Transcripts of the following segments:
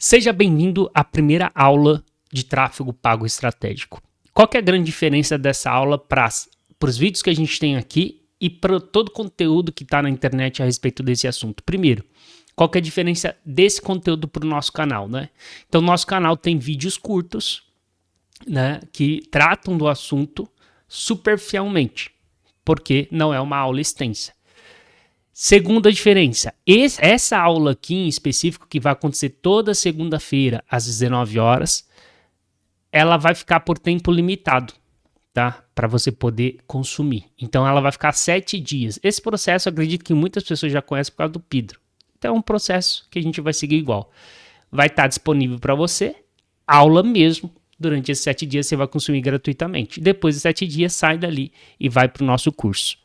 Seja bem-vindo à primeira aula de tráfego pago estratégico. Qual que é a grande diferença dessa aula para os vídeos que a gente tem aqui e para todo o conteúdo que está na internet a respeito desse assunto? Primeiro, qual que é a diferença desse conteúdo para o nosso canal, né? Então, nosso canal tem vídeos curtos, né, que tratam do assunto superficialmente, porque não é uma aula extensa. Segunda diferença, essa aula aqui em específico, que vai acontecer toda segunda-feira às 19 horas, ela vai ficar por tempo limitado, tá? Para você poder consumir. Então ela vai ficar 7 dias. Esse processo eu acredito que muitas pessoas já conhecem por causa do Pedro. Então é um processo que a gente vai seguir igual. Vai estar disponível para você, aula mesmo. Durante esses 7 dias você vai consumir gratuitamente. Depois de 7 dias sai dali e vai para o nosso curso.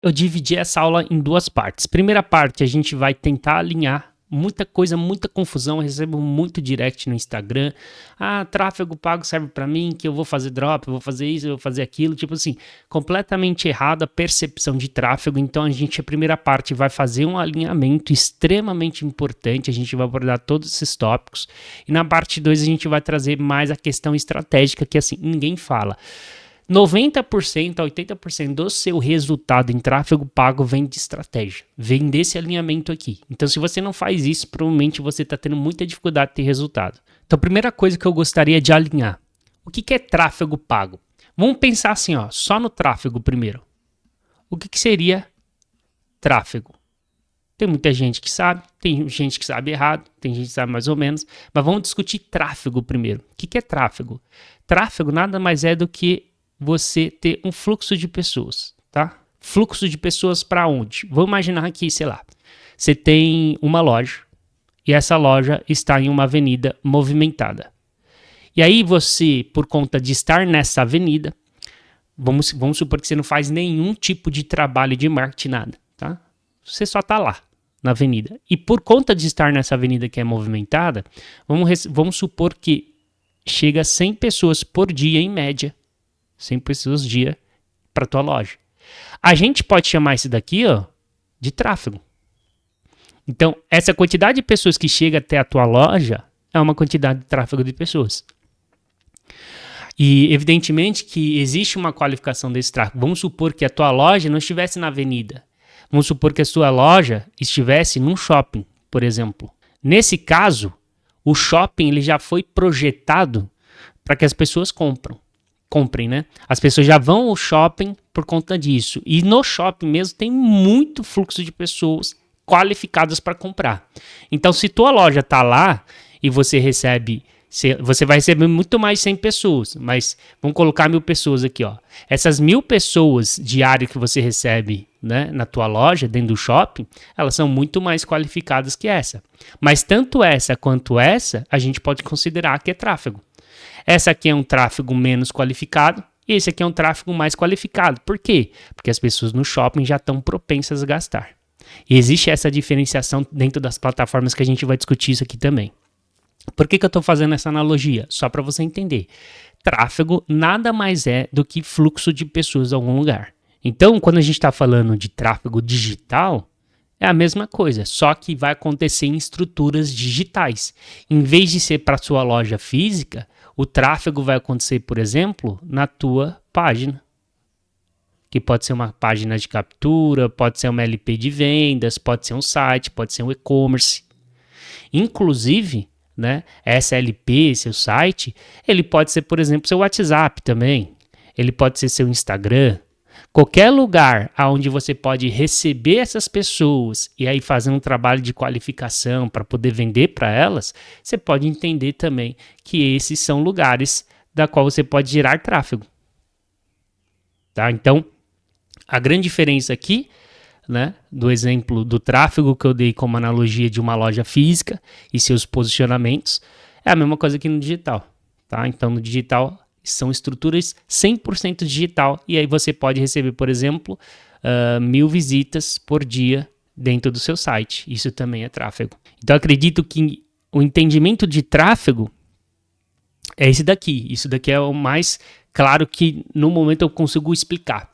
Eu dividi essa aula em duas partes. Primeira parte, a gente vai tentar alinhar muita coisa, muita confusão. Eu recebo muito direct no Instagram. Ah, tráfego pago serve para mim, que eu vou fazer drop, eu vou fazer isso, eu vou fazer aquilo. Tipo assim, completamente errada a percepção de tráfego. Então, a primeira parte vai fazer um alinhamento extremamente importante. A gente vai abordar todos esses tópicos. E na parte 2, a gente vai trazer mais a questão estratégica, que assim, ninguém fala. 90% a 80% do seu resultado em tráfego pago vem de estratégia, vem desse alinhamento aqui. Então, se você não faz isso, provavelmente você está tendo muita dificuldade de ter resultado. Então, a primeira coisa que eu gostaria de alinhar, o que é tráfego pago? Vamos pensar assim, ó, só no tráfego primeiro. O que seria tráfego? Tem muita gente que sabe, tem gente que sabe errado, tem gente que sabe mais ou menos, mas vamos discutir tráfego primeiro. O que é tráfego? Tráfego nada mais é do que você ter um fluxo de pessoas, tá? Fluxo de pessoas para onde? Vamos imaginar que, sei lá, você tem uma loja e essa loja está em uma avenida movimentada. E aí você, por conta de estar nessa avenida, vamos supor que você não faz nenhum tipo de trabalho de marketing, nada, tá? Você só está lá, na avenida. E por conta de estar nessa avenida que é movimentada, vamos supor que chega a 100 pessoas por dia, em média, 100 pessoas dia para tua loja. A gente pode chamar isso daqui, ó, de tráfego. Então, essa quantidade de pessoas que chega até a tua loja é uma quantidade de tráfego de pessoas. E, evidentemente, que existe uma qualificação desse tráfego. Vamos supor que a tua loja não estivesse na avenida. Vamos supor que a sua loja estivesse num shopping, por exemplo. Nesse caso, o shopping ele já foi projetado para que as pessoas comprem, né? As pessoas já vão ao shopping por conta disso. E no shopping mesmo tem muito fluxo de pessoas qualificadas para comprar. Então, se tua loja está lá e você vai receber muito mais 100 pessoas, mas vamos colocar 1.000 pessoas aqui, ó. Essas 1.000 pessoas diárias que você recebe, né, na tua loja, dentro do shopping, elas são muito mais qualificadas que essa. Mas tanto essa quanto essa, a gente pode considerar que é tráfego. Essa aqui é um tráfego menos qualificado e esse aqui é um tráfego mais qualificado. Por quê? Porque as pessoas no shopping já estão propensas a gastar. E existe essa diferenciação dentro das plataformas que a gente vai discutir isso aqui também. Por que eu estou fazendo essa analogia? Só para você entender. Tráfego nada mais é do que fluxo de pessoas a algum lugar. Então, quando a gente está falando de tráfego digital, é a mesma coisa, só que vai acontecer em estruturas digitais. Em vez de ser para sua loja física, o tráfego vai acontecer, por exemplo, na tua página. Que pode ser uma página de captura, pode ser uma LP de vendas, pode ser um site, pode ser um e-commerce. Inclusive, né, essa LP, seu site, ele pode ser, por exemplo, seu WhatsApp também. Ele pode ser seu Instagram. Qualquer lugar onde você pode receber essas pessoas e aí fazer um trabalho de qualificação para poder vender para elas, você pode entender também que esses são lugares da qual você pode gerar tráfego. Tá? Então, a grande diferença aqui, né, do exemplo do tráfego que eu dei como analogia de uma loja física e seus posicionamentos, é a mesma coisa aqui no digital. Tá? Então, no digital são estruturas 100% digital e aí você pode receber, por exemplo, 1.000 visitas por dia dentro do seu site. Isso também é tráfego. Então, acredito que o entendimento de tráfego é esse daqui. Isso daqui é o mais claro que no momento eu consigo explicar.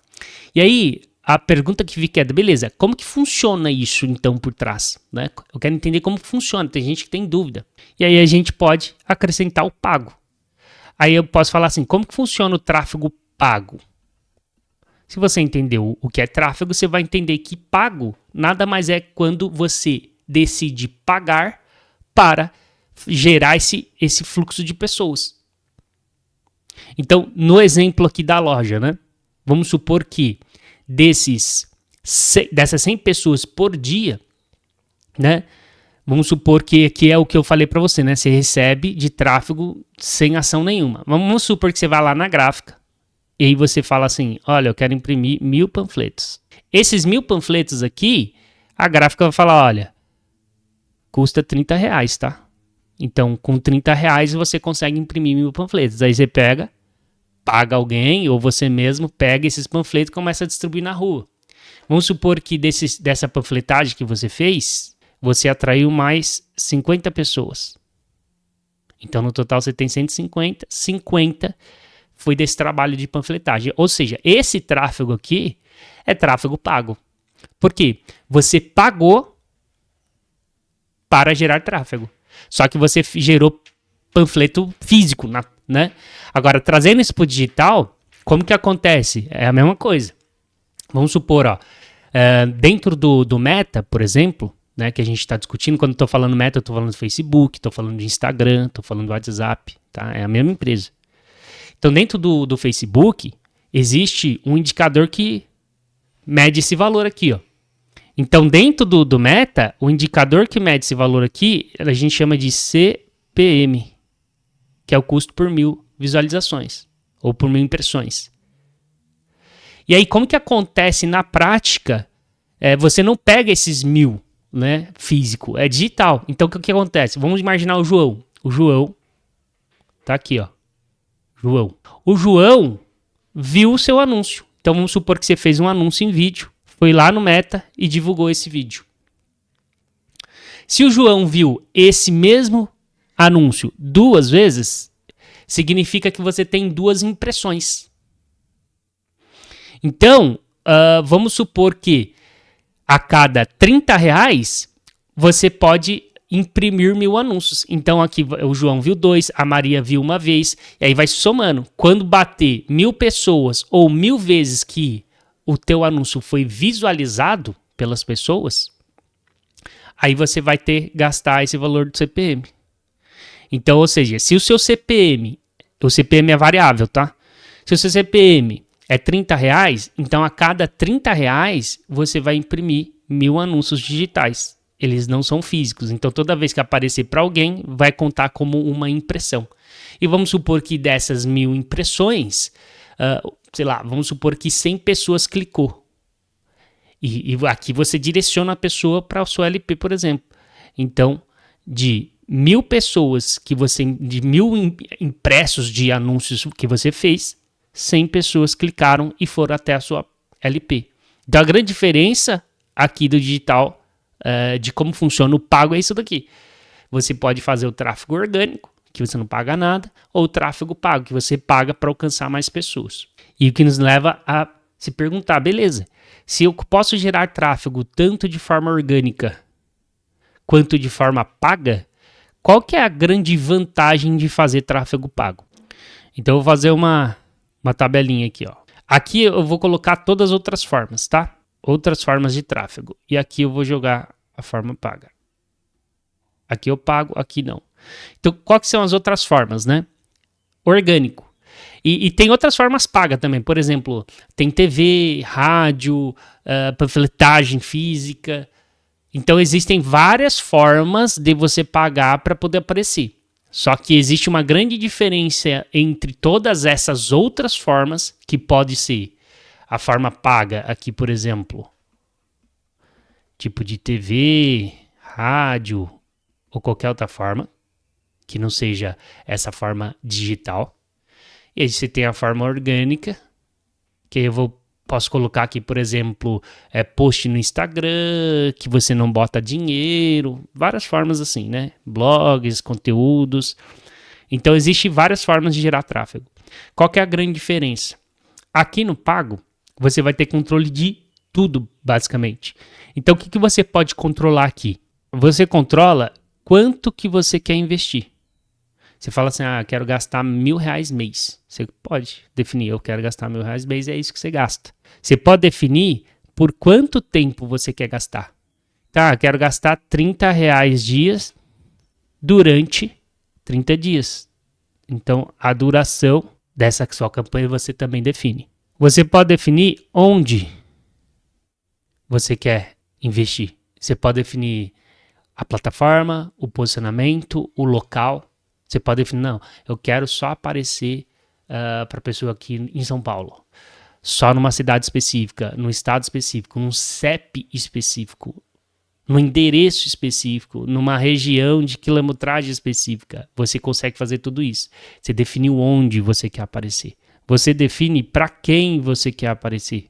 E aí, a pergunta que fica é, beleza, como que funciona isso então por trás? Né? Eu quero entender como que funciona, tem gente que tem dúvida. E aí a gente pode acrescentar o pago. Aí eu posso falar assim, como que funciona o tráfego pago? Se você entendeu o que é tráfego, você vai entender que pago nada mais é quando você decide pagar para gerar esse fluxo de pessoas. Então, no exemplo aqui da loja, né? Vamos supor que dessas 100 pessoas por dia, né? Vamos supor que é o que eu falei para você, né? Você recebe de tráfego sem ação nenhuma. Vamos supor que você vai lá na gráfica e aí você fala assim, olha, eu quero imprimir 1000 panfletos. Esses 1000 panfletos aqui, a gráfica vai falar, olha, custa R$30, tá? Então, com R$30 você consegue imprimir 1000 panfletos. Aí você pega, paga alguém ou você mesmo pega esses panfletos e começa a distribuir na rua. Vamos supor que dessa panfletagem que você fez, você atraiu mais 50 pessoas. Então, no total, você tem 150. 50 foi desse trabalho de panfletagem. Ou seja, esse tráfego aqui é tráfego pago. Por quê? Você pagou para gerar tráfego. Só que você gerou panfleto físico, né? Agora, trazendo isso para o digital, como que acontece? É a mesma coisa. Vamos supor, ó, dentro do Meta, por exemplo, né, que a gente está discutindo, quando eu estou falando Meta, eu estou falando do Facebook, estou falando de Instagram, estou falando do WhatsApp, tá? É a mesma empresa. Então, dentro do Facebook, existe um indicador que mede esse valor aqui, ó. Então, dentro do Meta, o indicador que mede esse valor aqui, a gente chama de CPM, que é o custo por 1000 visualizações, ou por 1000 impressões. E aí, como que acontece na prática? Você não pega esses 1000, né, físico, é digital. Então, o que acontece? Vamos imaginar o João. O João tá aqui, ó. João. O João viu o seu anúncio. Então, vamos supor que você fez um anúncio em vídeo, foi lá no Meta e divulgou esse vídeo. Se o João viu esse mesmo anúncio 2 vezes, significa que você tem 2 impressões. Então, vamos supor que a cada R$30 você pode imprimir 1000 anúncios. Então aqui o João viu 2, a Maria viu 1 vez, e aí vai somando. Quando bater 1000 pessoas ou 1000 vezes que o teu anúncio foi visualizado pelas pessoas, aí você vai gastar esse valor do CPM. Então, ou seja, se o seu CPM, o CPM é variável, tá? Se o seu CPM é R$30, então a cada R$30 você vai imprimir 1000 anúncios digitais. Eles não são físicos, então toda vez que aparecer para alguém, vai contar como uma impressão. E vamos supor que dessas 1000 impressões, sei lá, vamos supor que 100 pessoas clicou. E aqui você direciona a pessoa para o seu LP, por exemplo. Então, de 1000 pessoas de 1000 impressos de anúncios que você fez, 100 pessoas clicaram e foram até a sua LP. Então, a grande diferença aqui do digital, de como funciona o pago, é isso daqui. Você pode fazer o tráfego orgânico, que você não paga nada, ou o tráfego pago, que você paga para alcançar mais pessoas. E o que nos leva a se perguntar, beleza, se eu posso gerar tráfego tanto de forma orgânica quanto de forma paga, qual que é a grande vantagem de fazer tráfego pago? Então eu vou fazer uma tabelinha aqui, ó. Aqui eu vou colocar todas as outras formas, tá? Outras formas de tráfego. E aqui eu vou jogar a forma paga. Aqui eu pago, aqui não. Então, quais são as outras formas, né? Orgânico. E tem outras formas pagas também. Por exemplo, tem TV, rádio, panfletagem física. Então, existem várias formas de você pagar para poder aparecer. Só que existe uma grande diferença entre todas essas outras formas, que pode ser a forma paga aqui, por exemplo, tipo de TV, rádio ou qualquer outra forma, que não seja essa forma digital. E aí você tem a forma orgânica, que eu posso colocar aqui, por exemplo, post no Instagram, que você não bota dinheiro, várias formas assim, né? Blogs, conteúdos. Então, existem várias formas de gerar tráfego. Qual que é a grande diferença? Aqui no pago, você vai ter controle de tudo, basicamente. Então, o que você pode controlar aqui? Você controla quanto que você quer investir. Você fala assim, quero gastar R$1.000 mês. Você pode definir, eu quero gastar R$1.000 mês, é isso que você gasta. Você pode definir por quanto tempo você quer gastar. Tá, quero gastar R$30 dias durante 30 dias. Então, a duração dessa sua campanha você também define. Você pode definir onde você quer investir. Você pode definir a plataforma, o posicionamento, o local. Você pode definir, não, eu quero só aparecer para pessoa aqui em São Paulo. Só numa cidade específica, num estado específico, num CEP específico, num endereço específico, numa região de quilometragem específica. Você consegue fazer tudo isso. Você definiu onde você quer aparecer. Você define para quem você quer aparecer.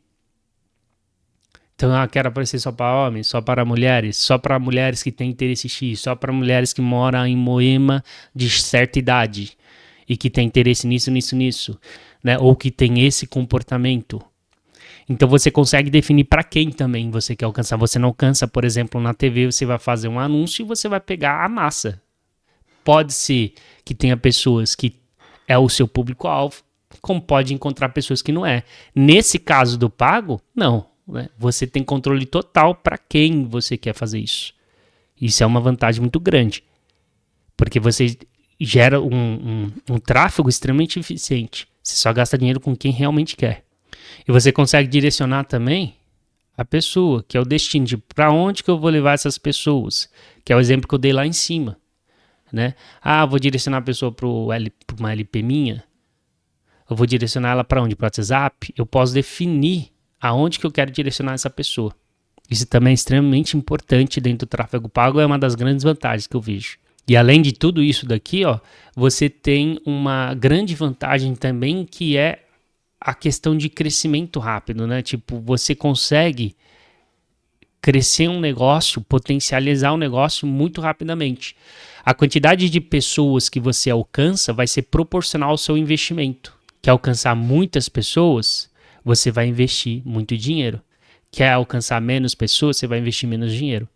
Então, quero aparecer só para homens, só para mulheres que têm interesse X, só para mulheres que moram em Moema de certa idade e que têm interesse nisso, né? Ou que tem esse comportamento. Então, você consegue definir para quem também você quer alcançar. Você não alcança, por exemplo, na TV, você vai fazer um anúncio e você vai pegar a massa. Pode ser que tenha pessoas que é o seu público-alvo, como pode encontrar pessoas que não é. Nesse caso do pago, não. Você tem controle total para quem você quer fazer isso. Isso é uma vantagem muito grande, porque você gera um tráfego extremamente eficiente. Você só gasta dinheiro com quem realmente quer. E você consegue direcionar também a pessoa, que é o destino, de para onde que eu vou levar essas pessoas, que é o exemplo que eu dei lá em cima. Né? Vou direcionar a pessoa para uma LP minha, eu vou direcionar ela para onde? Para o WhatsApp. Eu posso definir aonde que eu quero direcionar essa pessoa. Isso também é extremamente importante dentro do tráfego pago, é uma das grandes vantagens que eu vejo. E além de tudo isso daqui, você tem uma grande vantagem também, que é a questão de crescimento rápido, né? Tipo, você consegue crescer um negócio, potencializar um negócio muito rapidamente. A quantidade de pessoas que você alcança vai ser proporcional ao seu investimento. Quer alcançar muitas pessoas, você vai investir muito dinheiro. Quer alcançar menos pessoas, você vai investir menos dinheiro.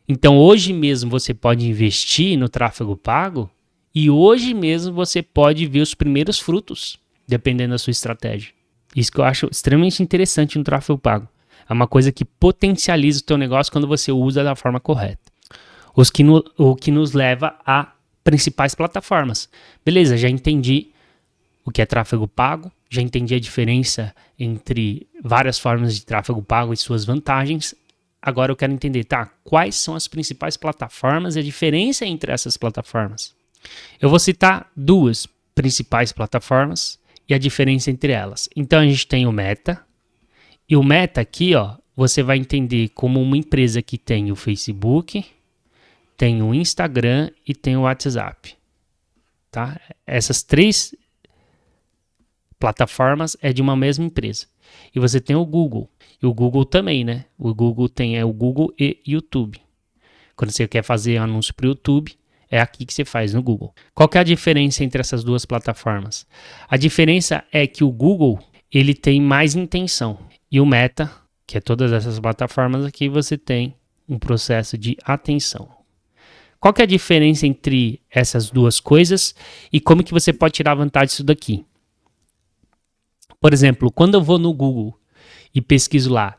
Então, hoje mesmo você pode investir no tráfego pago e hoje mesmo você pode ver os primeiros frutos, dependendo da sua estratégia. Isso que eu acho extremamente interessante no tráfego pago. É uma coisa que potencializa o teu negócio quando você usa da forma correta. O que nos leva a principais plataformas. Beleza, já entendi o que é tráfego pago, já entendi a diferença entre várias formas de tráfego pago e suas vantagens. Agora eu quero entender, quais são as principais plataformas e a diferença entre essas plataformas. Eu vou citar duas principais plataformas e a diferença entre elas. Então a gente tem o Meta, e o Meta aqui, você vai entender como uma empresa que tem o Facebook, tem o Instagram e tem o WhatsApp. Tá? Essas três plataformas é de uma mesma empresa. E você tem o Google. E o Google também, né? O Google tem o Google e YouTube. Quando você quer fazer anúncio para o YouTube, é aqui que você faz, no Google. Qual que é a diferença entre essas duas plataformas? A diferença é que o Google, ele tem mais intenção. E o Meta, que é todas essas plataformas aqui, você tem um processo de atenção. Qual que é a diferença entre essas duas coisas e como que você pode tirar vantagem disso daqui? Por exemplo, quando eu vou no Google e pesquiso lá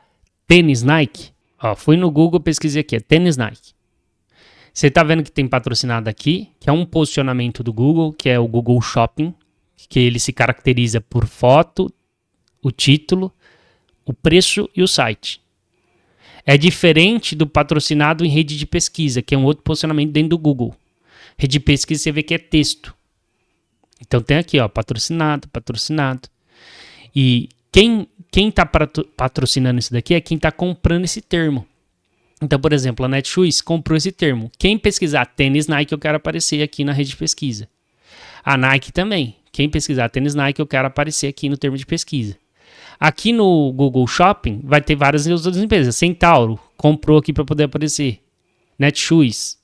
tênis Nike, fui no Google, pesquisei aqui, tênis Nike. Você está vendo que tem patrocinado aqui, que é um posicionamento do Google, que é o Google Shopping, que ele se caracteriza por foto, o título, o preço e o site. É diferente do patrocinado em rede de pesquisa, que é um outro posicionamento dentro do Google. Rede de pesquisa você vê que é texto. Então tem aqui, patrocinado. E quem está patrocinando isso daqui é quem está comprando esse termo. Então, por exemplo, a Netshoes comprou esse termo. Quem pesquisar tênis Nike, eu quero aparecer aqui na rede de pesquisa. A Nike também. Quem pesquisar tênis Nike, eu quero aparecer aqui no termo de pesquisa. Aqui no Google Shopping vai ter várias outras empresas. Centauro comprou aqui para poder aparecer. Netshoes.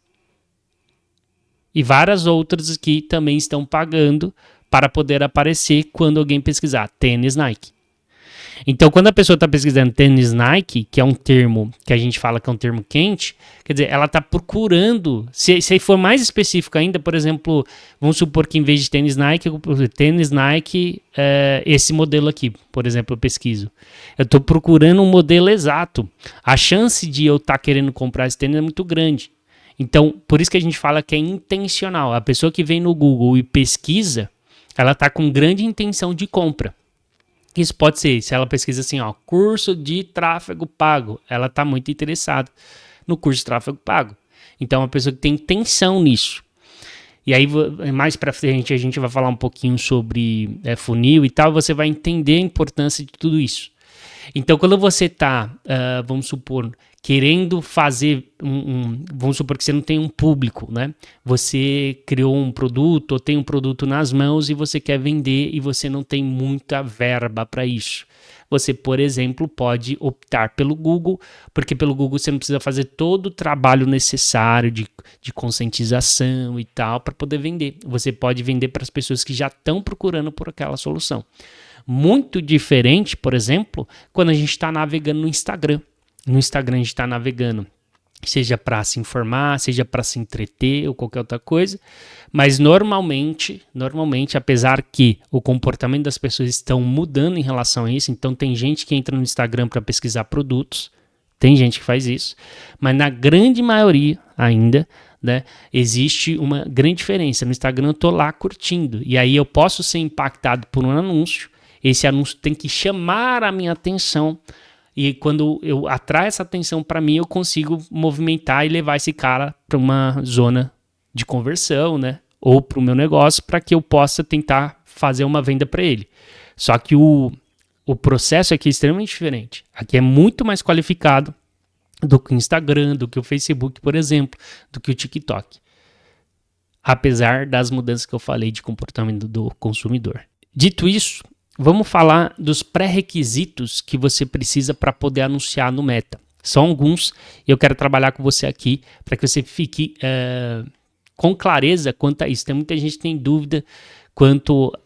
E várias outras aqui também estão pagando para poder aparecer quando alguém pesquisar tênis Nike. Então, quando a pessoa está pesquisando tênis Nike, que é um termo que a gente fala que é um termo quente, quer dizer, ela está procurando, se for mais específico ainda, por exemplo, vamos supor que em vez de tênis Nike, esse modelo aqui, por exemplo, eu pesquiso. Eu estou procurando um modelo exato. A chance de eu estar querendo comprar esse tênis é muito grande. Então, por isso que a gente fala que é intencional. A pessoa que vem no Google e pesquisa, ela está com grande intenção de compra. Isso pode ser, se ela pesquisa assim, ó, curso de tráfego pago, ela está muito interessada no curso de tráfego pago. Então, é uma pessoa que tem intenção nisso. E aí, mais para frente, a gente vai falar um pouquinho sobre funil e tal, você vai entender a importância de tudo isso. Então, quando você está, vamos supor, querendo fazer vamos supor que você não tem um público, né? Você criou um produto ou tem um produto nas mãos e você quer vender e você não tem muita verba para isso. Você, por exemplo, pode optar pelo Google, porque pelo Google você não precisa fazer todo o trabalho necessário de conscientização e tal para poder vender. Você pode vender para as pessoas que já estão procurando por aquela solução. Muito diferente, por exemplo, quando a gente está navegando no Instagram. No Instagram a gente está navegando, seja para se informar, seja para se entreter ou qualquer outra coisa, mas normalmente, apesar que o comportamento das pessoas estão mudando em relação a isso, então tem gente que entra no Instagram para pesquisar produtos, tem gente que faz isso, mas na grande maioria ainda, né, existe uma grande diferença. No Instagram eu estou lá curtindo, e aí eu posso ser impactado por um anúncio, esse anúncio tem que chamar a minha atenção, e quando eu atraio essa atenção para mim, eu consigo movimentar e levar esse cara para uma zona de conversão, né? Ou para o meu negócio, para que eu possa tentar fazer uma venda para ele. Só que o processo aqui é extremamente diferente. Aqui é muito mais qualificado do que o Instagram, do que o Facebook, por exemplo, do que o TikTok. Apesar das mudanças que eu falei de comportamento do consumidor. Dito isso, vamos falar dos pré-requisitos que você precisa para poder anunciar no Meta. São alguns e eu quero trabalhar com você aqui para que você fique com clareza quanto a isso. Tem muita gente que tem dúvida quanto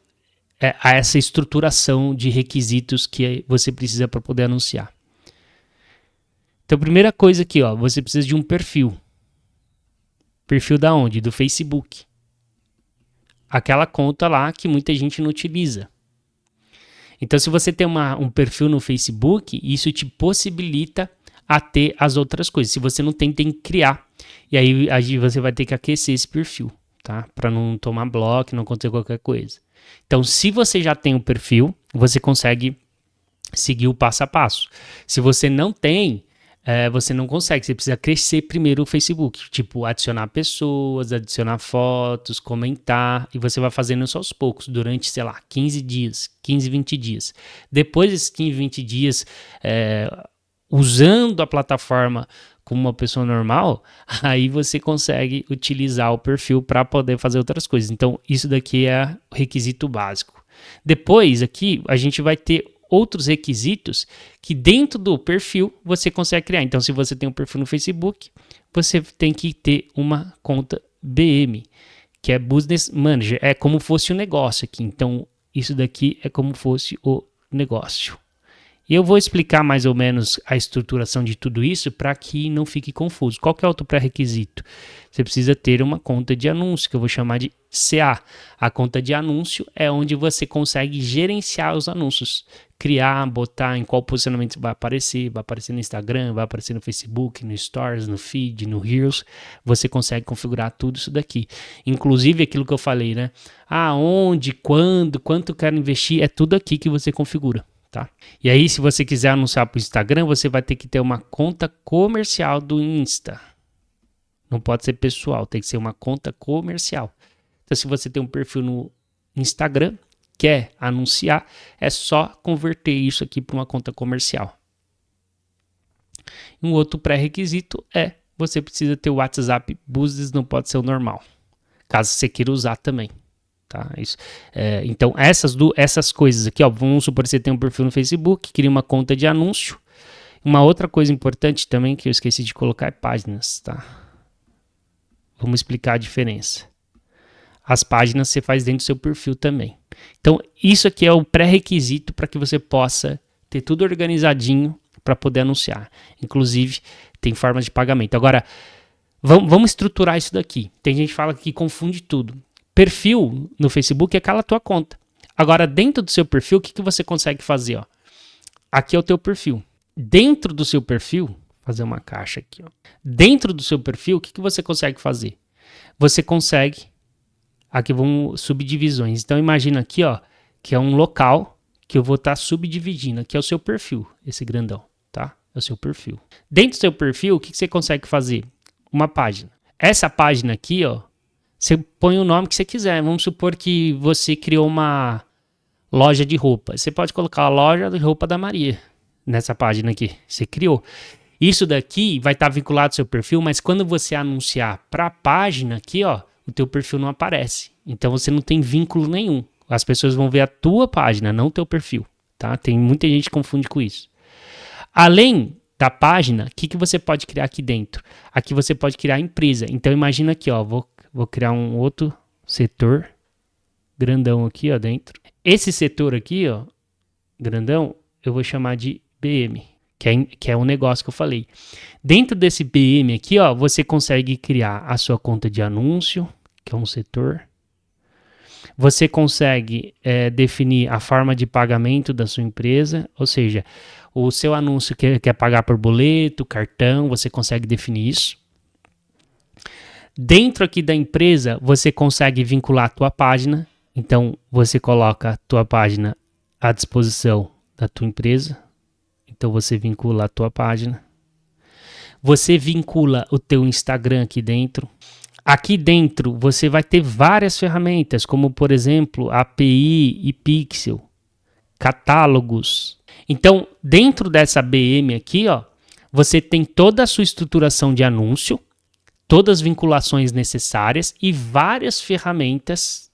a essa estruturação de requisitos que você precisa para poder anunciar. Então, a primeira coisa aqui, ó, você precisa de um perfil. Perfil da onde? Do Facebook. Aquela conta lá que muita gente não utiliza. Então, se você tem um perfil no Facebook, isso te possibilita a ter as outras coisas. Se você não tem que criar. E aí você vai ter que aquecer esse perfil, tá? Para não tomar bloco, não acontecer qualquer coisa. Então, se você já tem um perfil, você consegue seguir o passo a passo. Se você não tem, você não consegue. Você precisa crescer primeiro o Facebook. Tipo, adicionar pessoas, adicionar fotos, comentar. E você vai fazendo isso aos poucos, durante, sei lá, 15 dias, 15, 20 dias. Depois desses 15, 20 dias, usando a plataforma como uma pessoa normal, aí você consegue utilizar o perfil para poder fazer outras coisas. Então, isso daqui é o requisito básico. Depois, aqui, a gente vai ter outros requisitos que dentro do perfil você consegue criar. Então, se você tem um perfil no Facebook, você tem que ter uma conta BM, que é Business Manager. É como fosse um negócio aqui. Então, isso daqui é como fosse o negócio. E eu vou explicar mais ou menos a estruturação de tudo isso para que não fique confuso. Qual que é o outro pré-requisito? Você precisa ter uma conta de anúncio, que eu vou chamar de CA. A conta de anúncio é onde você consegue gerenciar os anúncios. Criar, botar em qual posicionamento vai aparecer no Instagram, vai aparecer no Facebook, no Stories, no Feed, no Reels. Você consegue configurar tudo isso daqui. Inclusive aquilo que eu falei, né? Onde, quando, quanto eu quero investir, é tudo aqui que você configura. Tá? E aí, se você quiser anunciar para o Instagram, você vai ter que ter uma conta comercial do Insta. Não pode ser pessoal, tem que ser uma conta comercial. Então, se você tem um perfil no Instagram, quer anunciar, é só converter isso aqui para uma conta comercial. Um outro pré-requisito é você precisa ter o WhatsApp Business, não pode ser o normal, caso você queira usar também. Tá, isso. Então, essas coisas aqui, ó, vamos supor que você tem um perfil no Facebook, cria uma conta de anúncio. Uma outra coisa importante também que eu esqueci de colocar é páginas. Tá? Vamos explicar a diferença. As páginas você faz dentro do seu perfil também. Então, isso aqui é o pré-requisito para que você possa ter tudo organizadinho para poder anunciar. Inclusive, tem formas de pagamento. Agora, vamos estruturar isso daqui. Tem gente que fala que confunde tudo. Perfil no Facebook é aquela tua conta. Agora, dentro do seu perfil, o que você consegue fazer? Ó? Aqui é o teu perfil. Dentro do seu perfil, fazer uma caixa aqui. Ó. Dentro do seu perfil, o que você consegue fazer? Você consegue... Aqui vão subdivisões. Então, imagina aqui, ó, que é um local que eu vou estar subdividindo. Aqui é o seu perfil, esse grandão, tá? É o seu perfil. Dentro do seu perfil, o que você consegue fazer? Uma página. Essa página aqui, ó, você põe o nome que você quiser. Vamos supor que você criou uma loja de roupa. Você pode colocar a loja de roupa da Maria nessa página aqui. Você criou. Isso daqui vai estar vinculado ao seu perfil, mas quando você anunciar para a página aqui, ó, o teu perfil não aparece. Então você não tem vínculo nenhum. As pessoas vão ver a tua página, não o teu perfil, tá? Tem muita gente que confunde com isso. Além da página, o que você pode criar aqui dentro? Aqui você pode criar a empresa. Então imagina aqui, ó, vou criar um outro setor grandão aqui, ó, dentro. Esse setor aqui, ó, grandão, eu vou chamar de BM, que é um negócio que eu falei. Dentro desse BM aqui, ó, você consegue criar a sua conta de anúncio, que é um setor. Você consegue definir a forma de pagamento da sua empresa, ou seja, o seu anúncio quer pagar por boleto, cartão, você consegue definir isso. Dentro aqui da empresa, você consegue vincular a tua página, então você coloca a tua página à disposição da tua empresa, então você vincula a tua página. Você vincula o teu Instagram aqui dentro. Aqui dentro você vai ter várias ferramentas, como por exemplo API e Pixel, catálogos. Então, dentro dessa BM aqui, ó, você tem toda a sua estruturação de anúncio, todas as vinculações necessárias e várias ferramentas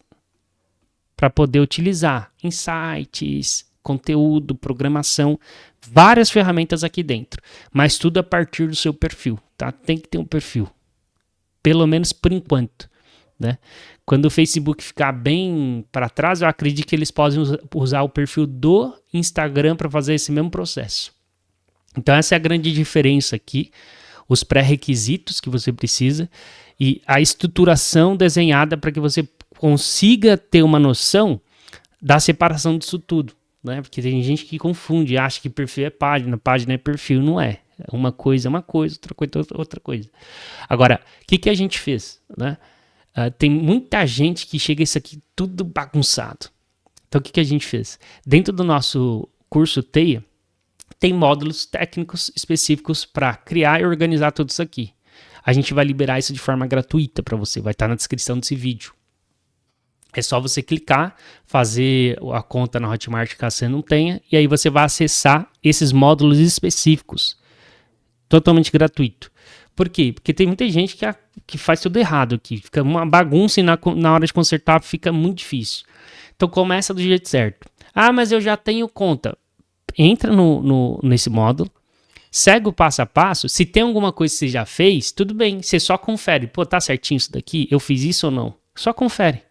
para poder utilizar. Insights, conteúdo, programação, várias ferramentas aqui dentro. Mas tudo a partir do seu perfil, tá? Tem que ter um perfil. Pelo menos por enquanto, né? Quando o Facebook ficar bem para trás, eu acredito que eles podem usar o perfil do Instagram para fazer esse mesmo processo. Então essa é a grande diferença aqui, os pré-requisitos que você precisa e a estruturação desenhada para que você consiga ter uma noção da separação disso tudo, né? Porque tem gente que confunde, acha que perfil é página é perfil, não é. Uma coisa é uma coisa, outra coisa é outra coisa. Agora, o que a gente fez, né? Tem muita gente que chega isso aqui tudo bagunçado. Então, o que a gente fez? Dentro do nosso curso TEIA, tem módulos técnicos específicos para criar e organizar tudo isso aqui. A gente vai liberar isso de forma gratuita para você, vai estar na descrição desse vídeo. É só você clicar, fazer a conta na Hotmart caso você não tenha, e aí você vai acessar esses módulos específicos. Totalmente gratuito. Por quê? Porque tem muita gente que faz tudo errado aqui. Fica uma bagunça e na hora de consertar fica muito difícil. Então começa do jeito certo. Ah, mas eu já tenho conta. Entra nesse módulo, segue o passo a passo. Se tem alguma coisa que você já fez, tudo bem. Você só confere. Pô, tá certinho isso daqui? Eu fiz isso ou não? Só confere.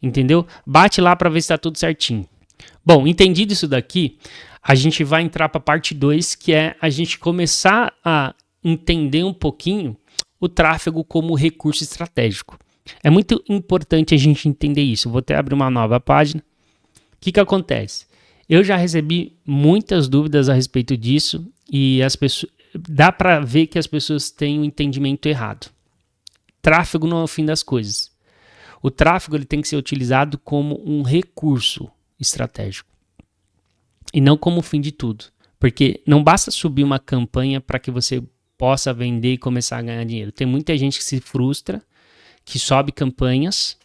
Entendeu? Bate lá para ver se tá tudo certinho. Bom, entendido isso daqui, a gente vai entrar para a parte 2, que é a gente começar a entender um pouquinho o tráfego como recurso estratégico. É muito importante a gente entender isso. Vou até abrir uma nova página. O que acontece? Eu já recebi muitas dúvidas a respeito disso e as pessoas, dá para ver que as pessoas têm um entendimento errado. Tráfego não é o fim das coisas. O tráfego ele tem que ser utilizado como um recurso estratégico e não como o fim de tudo, porque não basta subir uma campanha para que você possa vender e começar a ganhar dinheiro. Tem muita gente que se frustra, que sobe campanhas,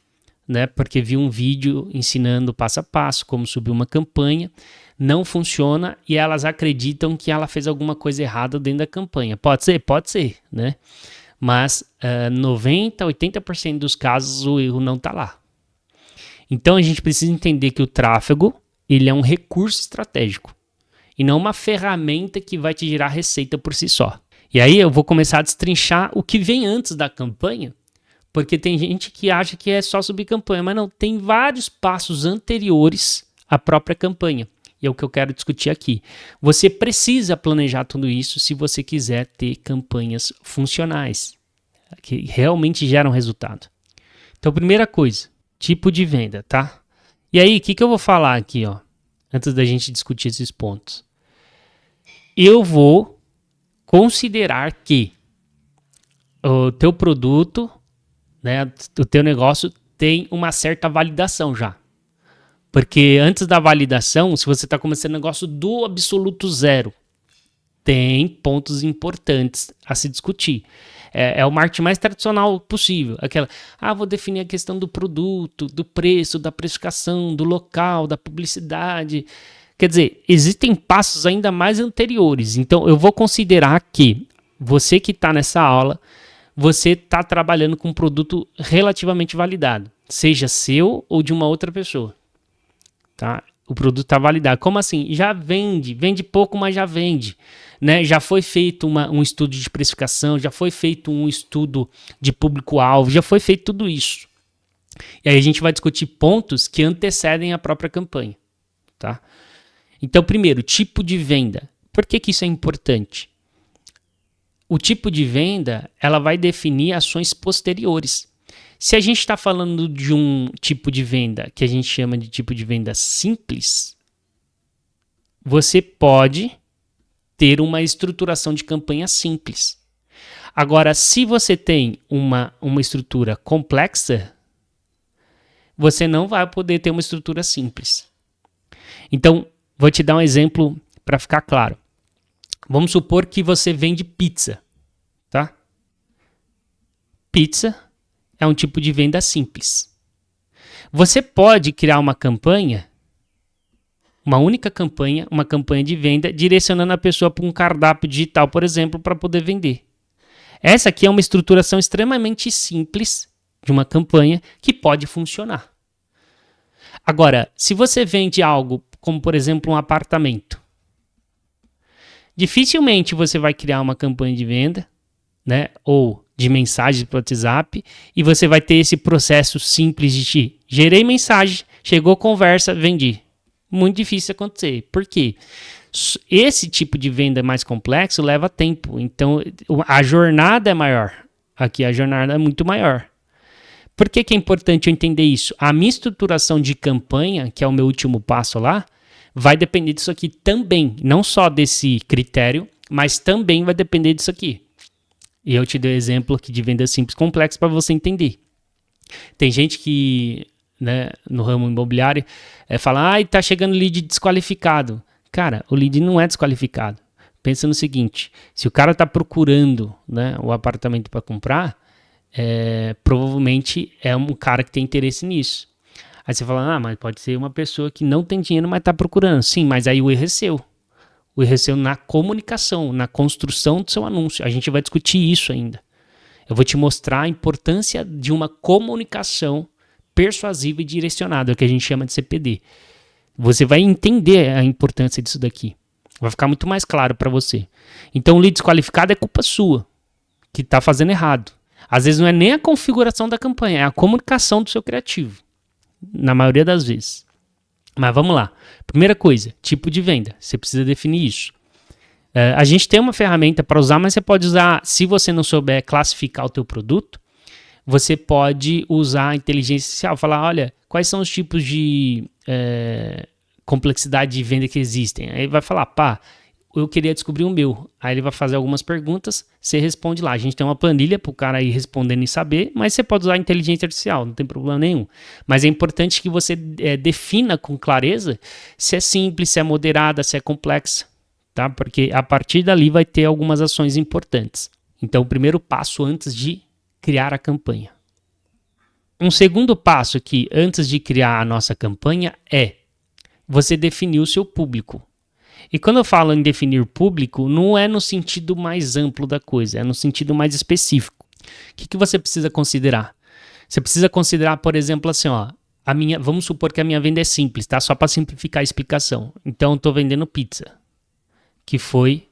né, porque viu um vídeo ensinando passo a passo como subir uma campanha, não funciona e elas acreditam que ela fez alguma coisa errada dentro da campanha. Pode ser, né? Mas 90%, 80% dos casos o erro não está lá. Então a gente precisa entender que o tráfego ele é um recurso estratégico e não uma ferramenta que vai te gerar receita por si só. E aí eu vou começar a destrinchar o que vem antes da campanha, porque tem gente que acha que é só subir campanha, mas não, tem vários passos anteriores à própria campanha. é o que eu quero discutir aqui. Você precisa planejar tudo isso se você quiser ter campanhas funcionais, que realmente geram resultado. Então, primeira coisa, tipo de venda, tá? E aí, o que eu vou falar aqui, ó, antes da gente discutir esses pontos? Eu vou considerar que o teu produto, né, o teu negócio tem uma certa validação já. Porque antes da validação, se você está começando um negócio do absoluto zero, tem pontos importantes a se discutir. É o marketing mais tradicional possível. Aquela, vou definir a questão do produto, do preço, da precificação, do local, da publicidade. Quer dizer, existem passos ainda mais anteriores. Então, eu vou considerar que você que está nessa aula, você está trabalhando com um produto relativamente validado, seja seu ou de uma outra pessoa. Tá? O produto está validado. Como assim? Já vende pouco, mas já vende. Né? Já foi feito um estudo de precificação, já foi feito um estudo de público-alvo, já foi feito tudo isso. E aí a gente vai discutir pontos que antecedem a própria campanha. Tá? Então, primeiro, tipo de venda. Por que isso é importante? O tipo de venda, ela vai definir ações posteriores. Se a gente está falando de um tipo de venda que a gente chama de tipo de venda simples, você pode ter uma estruturação de campanha simples. Agora, se você tem uma estrutura complexa, você não vai poder ter uma estrutura simples. Então, vou te dar um exemplo para ficar claro. Vamos supor que você vende pizza, tá? Pizza é um tipo de venda simples. Você pode criar uma campanha, uma única campanha, uma campanha de venda, direcionando a pessoa para um cardápio digital, por exemplo, para poder vender. Essa aqui é uma estruturação extremamente simples de uma campanha que pode funcionar. Agora, se você vende algo como, por exemplo, um apartamento, dificilmente você vai criar uma campanha de venda, né, ou de mensagem para o WhatsApp, e você vai ter esse processo simples de gerei mensagem, chegou conversa, vendi. Muito difícil acontecer. Por quê? Esse tipo de venda mais complexo leva tempo. Então, a jornada é maior. Aqui a jornada é muito maior. Por que é importante eu entender isso? A minha estruturação de campanha, que é o meu último passo lá, vai depender disso aqui também. Não só desse critério, mas também vai depender disso aqui. E eu te dei um exemplo aqui de venda simples complexa para você entender. Tem gente que, né, no ramo imobiliário, fala, tá chegando lead desqualificado. Cara, o lead não é desqualificado. Pensa no seguinte, se o cara está procurando, né, o apartamento para comprar, provavelmente é um cara que tem interesse nisso. Aí você fala, mas pode ser uma pessoa que não tem dinheiro, mas está procurando. Sim, mas aí o erro é seu. O erro é seu na comunicação, na construção do seu anúncio. A gente vai discutir isso ainda. Eu vou te mostrar a importância de uma comunicação persuasiva e direcionada, o que a gente chama de CPD. Você vai entender a importância disso daqui. Vai ficar muito mais claro para você. Então, o lead desqualificado é culpa sua, que está fazendo errado. Às vezes não é nem a configuração da campanha, é a comunicação do seu criativo. Na maioria das vezes. Mas vamos lá. Primeira coisa, tipo de venda. Você precisa definir isso. A gente tem uma ferramenta para usar, mas você pode usar, se você não souber classificar o teu produto, você pode usar a inteligência artificial. Falar, olha, quais são os tipos de complexidade de venda que existem. Aí vai falar, eu queria descobrir o meu. Aí ele vai fazer algumas perguntas, você responde lá. A gente tem uma planilha para o cara ir respondendo e saber, mas você pode usar a inteligência artificial, não tem problema nenhum. Mas é importante que você defina com clareza se é simples, se é moderada, se é complexa, tá? Porque a partir dali vai ter algumas ações importantes. Então, o primeiro passo antes de criar a campanha. Um segundo passo aqui, antes de criar a nossa campanha, é você definir o seu público. E quando eu falo em definir público, não é no sentido mais amplo da coisa, é no sentido mais específico. O que você precisa considerar? Você precisa considerar, por exemplo, assim, vamos supor que a minha venda é simples, tá? Só para simplificar a explicação. Então, eu estou vendendo pizza, que foi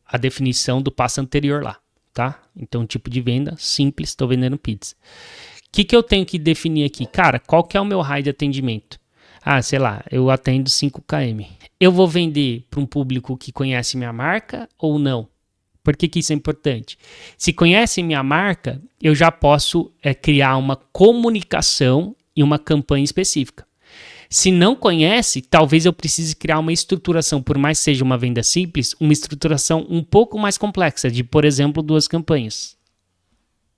a definição do passo anterior lá, tá? Então, tipo de venda simples, estou vendendo pizza. O que eu tenho que definir aqui? Cara, qual que é o meu raio de atendimento? Sei lá, eu atendo 5 km. Eu vou vender para um público que conhece minha marca ou não? Por que isso é importante? Se conhece minha marca, eu já posso criar uma comunicação e uma campanha específica. Se não conhece, talvez eu precise criar uma estruturação, por mais que seja uma venda simples, uma estruturação um pouco mais complexa, de, por exemplo, 2 campanhas.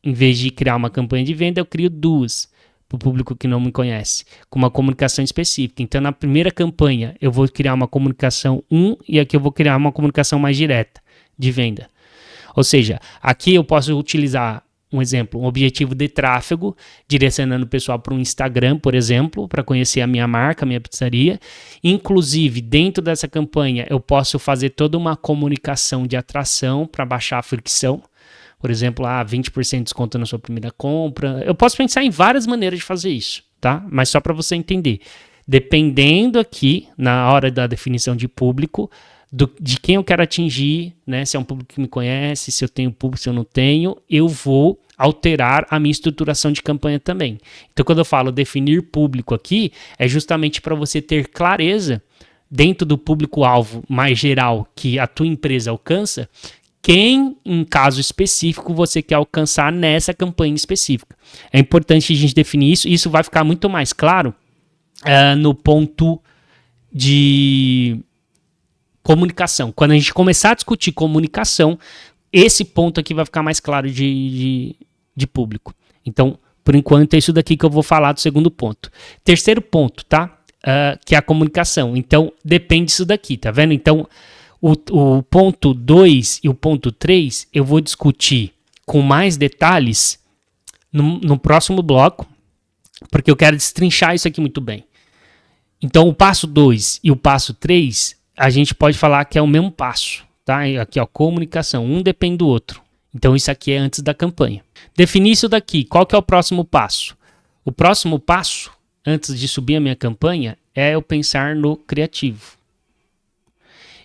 Em vez de criar uma campanha de venda, eu crio 2 para o público que não me conhece, com uma comunicação específica. Então, na primeira campanha, eu vou criar uma comunicação 1 e aqui eu vou criar uma comunicação mais direta de venda. Ou seja, aqui eu posso utilizar um exemplo, um objetivo de tráfego, direcionando o pessoal para um Instagram, por exemplo, para conhecer a minha marca, a minha pizzaria. Inclusive, dentro dessa campanha, eu posso fazer toda uma comunicação de atração para baixar a fricção. Por exemplo, 20% de desconto na sua primeira compra. Eu posso pensar em várias maneiras de fazer isso, tá? Mas só para você entender. Dependendo aqui, na hora da definição de público, de quem eu quero atingir, né? Se é um público que me conhece, se eu tenho público, se eu não tenho, eu vou alterar a minha estruturação de campanha também. Então, quando eu falo definir público aqui, é justamente para você ter clareza dentro do público-alvo mais geral que a tua empresa alcança, quem, em caso específico, você quer alcançar nessa campanha específica. É importante a gente definir isso, e isso vai ficar muito mais claro no ponto de comunicação. Quando a gente começar a discutir comunicação, esse ponto aqui vai ficar mais claro de público. Então, por enquanto, é isso daqui que eu vou falar do segundo ponto. Terceiro ponto, tá? Que é a comunicação. Então, depende disso daqui, tá vendo? Então, o ponto 2 e o ponto 3 eu vou discutir com mais detalhes no próximo bloco, porque eu quero destrinchar isso aqui muito bem. Então, o passo 2 e o passo 3, a gente pode falar que é o mesmo passo, tá? Aqui, ó, comunicação, um depende do outro. Então, isso aqui é antes da campanha. Definir isso daqui, qual que é o próximo passo? O próximo passo, antes de subir a minha campanha, é eu pensar no criativo.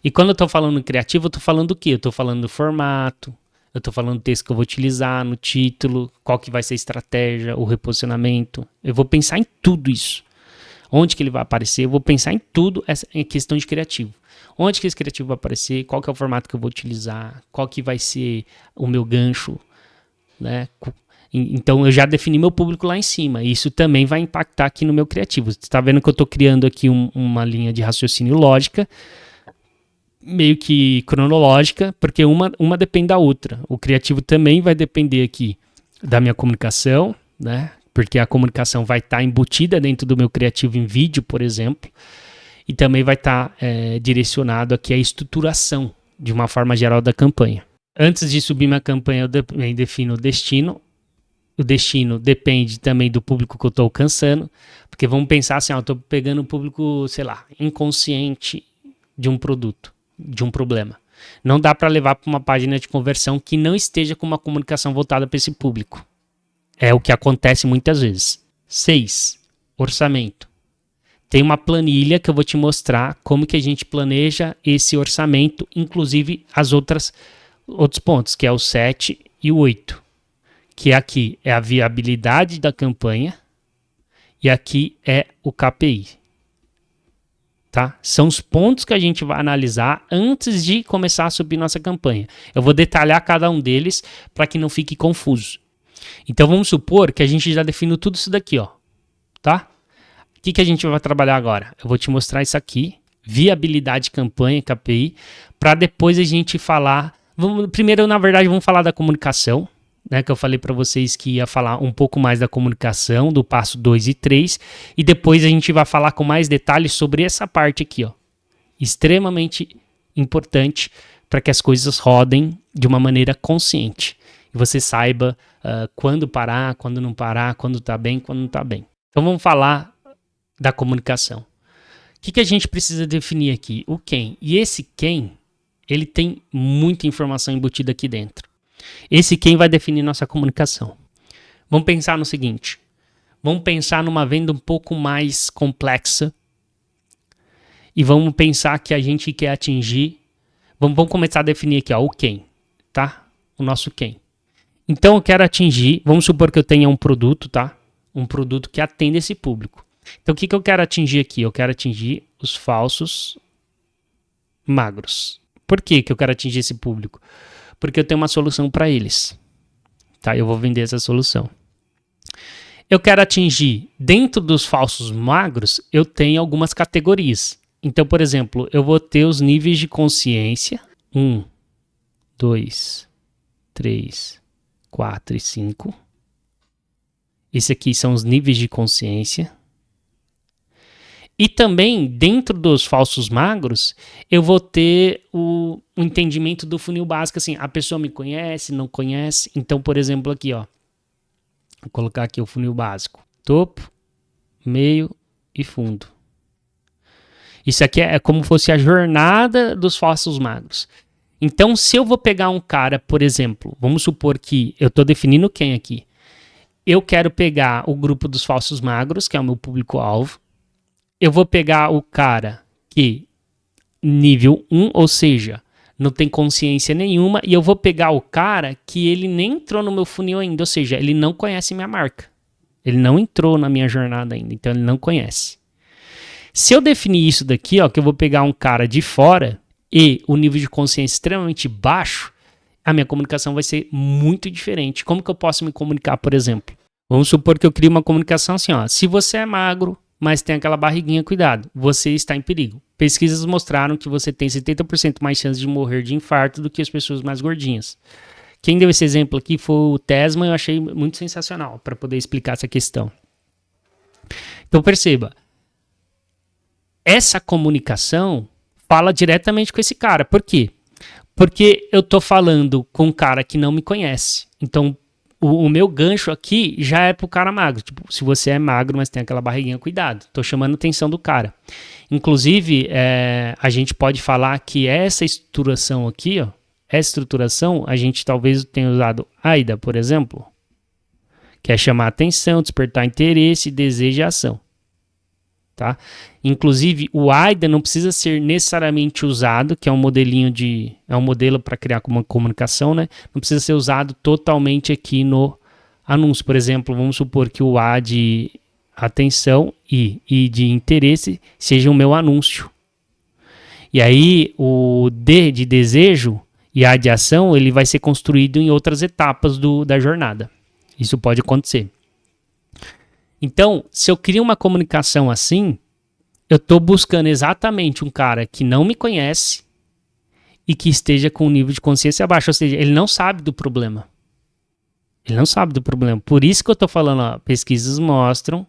E quando eu estou falando no criativo, eu estou falando do quê? Eu estou falando do formato, eu estou falando do texto que eu vou utilizar, no título, qual que vai ser a estratégia, o reposicionamento. Eu vou pensar em tudo isso. Onde que ele vai aparecer, eu vou pensar em tudo essa questão de criativo. Onde que esse criativo vai aparecer, qual que é o formato que eu vou utilizar, qual que vai ser o meu gancho, né? Então eu já defini meu público lá em cima, e isso também vai impactar aqui no meu criativo. Você está vendo que eu estou criando aqui uma linha de raciocínio lógica, meio que cronológica, porque uma depende da outra. O criativo também vai depender aqui da minha comunicação, né? Porque a comunicação vai estar embutida dentro do meu criativo em vídeo, por exemplo, e também vai estar direcionado aqui à estruturação, de uma forma geral, da campanha. Antes de subir minha campanha, eu defino o destino. O destino depende também do público que eu estou alcançando, porque vamos pensar assim, eu estou pegando o público, sei lá, inconsciente de um produto, de um problema. Não dá para levar para uma página de conversão que não esteja com uma comunicação voltada para esse público. É o que acontece muitas vezes. 6. Orçamento. Tem uma planilha que eu vou te mostrar como que a gente planeja esse orçamento, inclusive outros pontos, que é o 7 e o 8. Que aqui é a viabilidade da campanha e aqui é o KPI. Tá? São os pontos que a gente vai analisar antes de começar a subir nossa campanha. Eu vou detalhar cada um deles para que não fique confuso. Então vamos supor que a gente já definiu tudo isso daqui, ó, tá? O que a gente vai trabalhar agora? Eu vou te mostrar isso aqui, viabilidade de campanha, KPI, para depois a gente falar. Primeiro, na verdade, vamos falar da comunicação, né? Que eu falei para vocês que ia falar um pouco mais da comunicação, do passo 2 e 3, e depois a gente vai falar com mais detalhes sobre essa parte aqui, ó, extremamente importante para que as coisas rodem de uma maneira consciente. Você saiba quando parar, quando não parar, quando tá bem, quando não tá bem. Então vamos falar da comunicação. O que a gente precisa definir aqui? O quem. E esse quem, ele tem muita informação embutida aqui dentro. Esse quem vai definir nossa comunicação. Vamos pensar no seguinte. Vamos pensar numa venda um pouco mais complexa. E vamos pensar que a gente quer atingir. Vamos começar a definir aqui, ó, o quem, tá? O nosso quem. Então eu quero atingir, vamos supor que eu tenha um produto, tá? Um produto que atende esse público. Então, o que eu quero atingir aqui? Eu quero atingir os falsos magros. Por que eu quero atingir esse público? Porque eu tenho uma solução para eles. Tá? Eu vou vender essa solução. Eu quero atingir, dentro dos falsos magros, eu tenho algumas categorias. Então, por exemplo, eu vou ter os níveis de consciência. 1, 2, 3, 4 e 5. Esse aqui são os níveis de consciência. E também, dentro dos falsos magros, eu vou ter o entendimento do funil básico. Assim, a pessoa me conhece, não conhece. Então, por exemplo, aqui, ó. Vou colocar aqui o funil básico. Topo, meio e fundo. Isso aqui é como se fosse a jornada dos falsos magros. Então, se eu vou pegar um cara, por exemplo, vamos supor que eu estou definindo quem aqui. Eu quero pegar o grupo dos falsos magros, que é o meu público-alvo. Eu vou pegar o cara que nível 1, ou seja, não tem consciência nenhuma, e eu vou pegar o cara que ele nem entrou no meu funil ainda, ou seja, ele não conhece minha marca. Ele não entrou na minha jornada ainda, então ele não conhece. Se eu definir isso daqui, ó, que eu vou pegar um cara de fora e o nível de consciência extremamente baixo, a minha comunicação vai ser muito diferente. Como que eu posso me comunicar, por exemplo? Vamos supor que eu crie uma comunicação assim, ó, se você é magro, mas tem aquela barriguinha, cuidado, você está em perigo. Pesquisas mostraram que você tem 70% mais chance de morrer de infarto do que as pessoas mais gordinhas. Quem deu esse exemplo aqui foi o Tesman, eu achei muito sensacional para poder explicar essa questão. Então perceba, essa comunicação fala diretamente com esse cara. Por quê? Porque eu estou falando com um cara que não me conhece. Então, o meu gancho aqui já é pro cara magro. Tipo, se você é magro, mas tem aquela barriguinha, cuidado. Tô chamando a atenção do cara. Inclusive, a gente pode falar que essa estruturação aqui, ó, essa estruturação, a gente talvez tenha usado AIDA, por exemplo, que é chamar a atenção, despertar interesse, desejo e ação. Tá? Inclusive, o AIDA não precisa ser necessariamente usado, que é um modelinho é um modelo para criar uma comunicação, né? Não precisa ser usado totalmente aqui no anúncio. Por exemplo, vamos supor que o A de atenção e de interesse seja o meu anúncio. E aí, o D de desejo e A de ação, ele vai ser construído em outras etapas da jornada. Isso pode acontecer. Então, se eu crio uma comunicação assim, eu estou buscando exatamente um cara que não me conhece e que esteja com um nível de consciência baixo. Ou seja, ele não sabe do problema. Ele não sabe do problema. Por isso que eu estou falando, ó, pesquisas mostram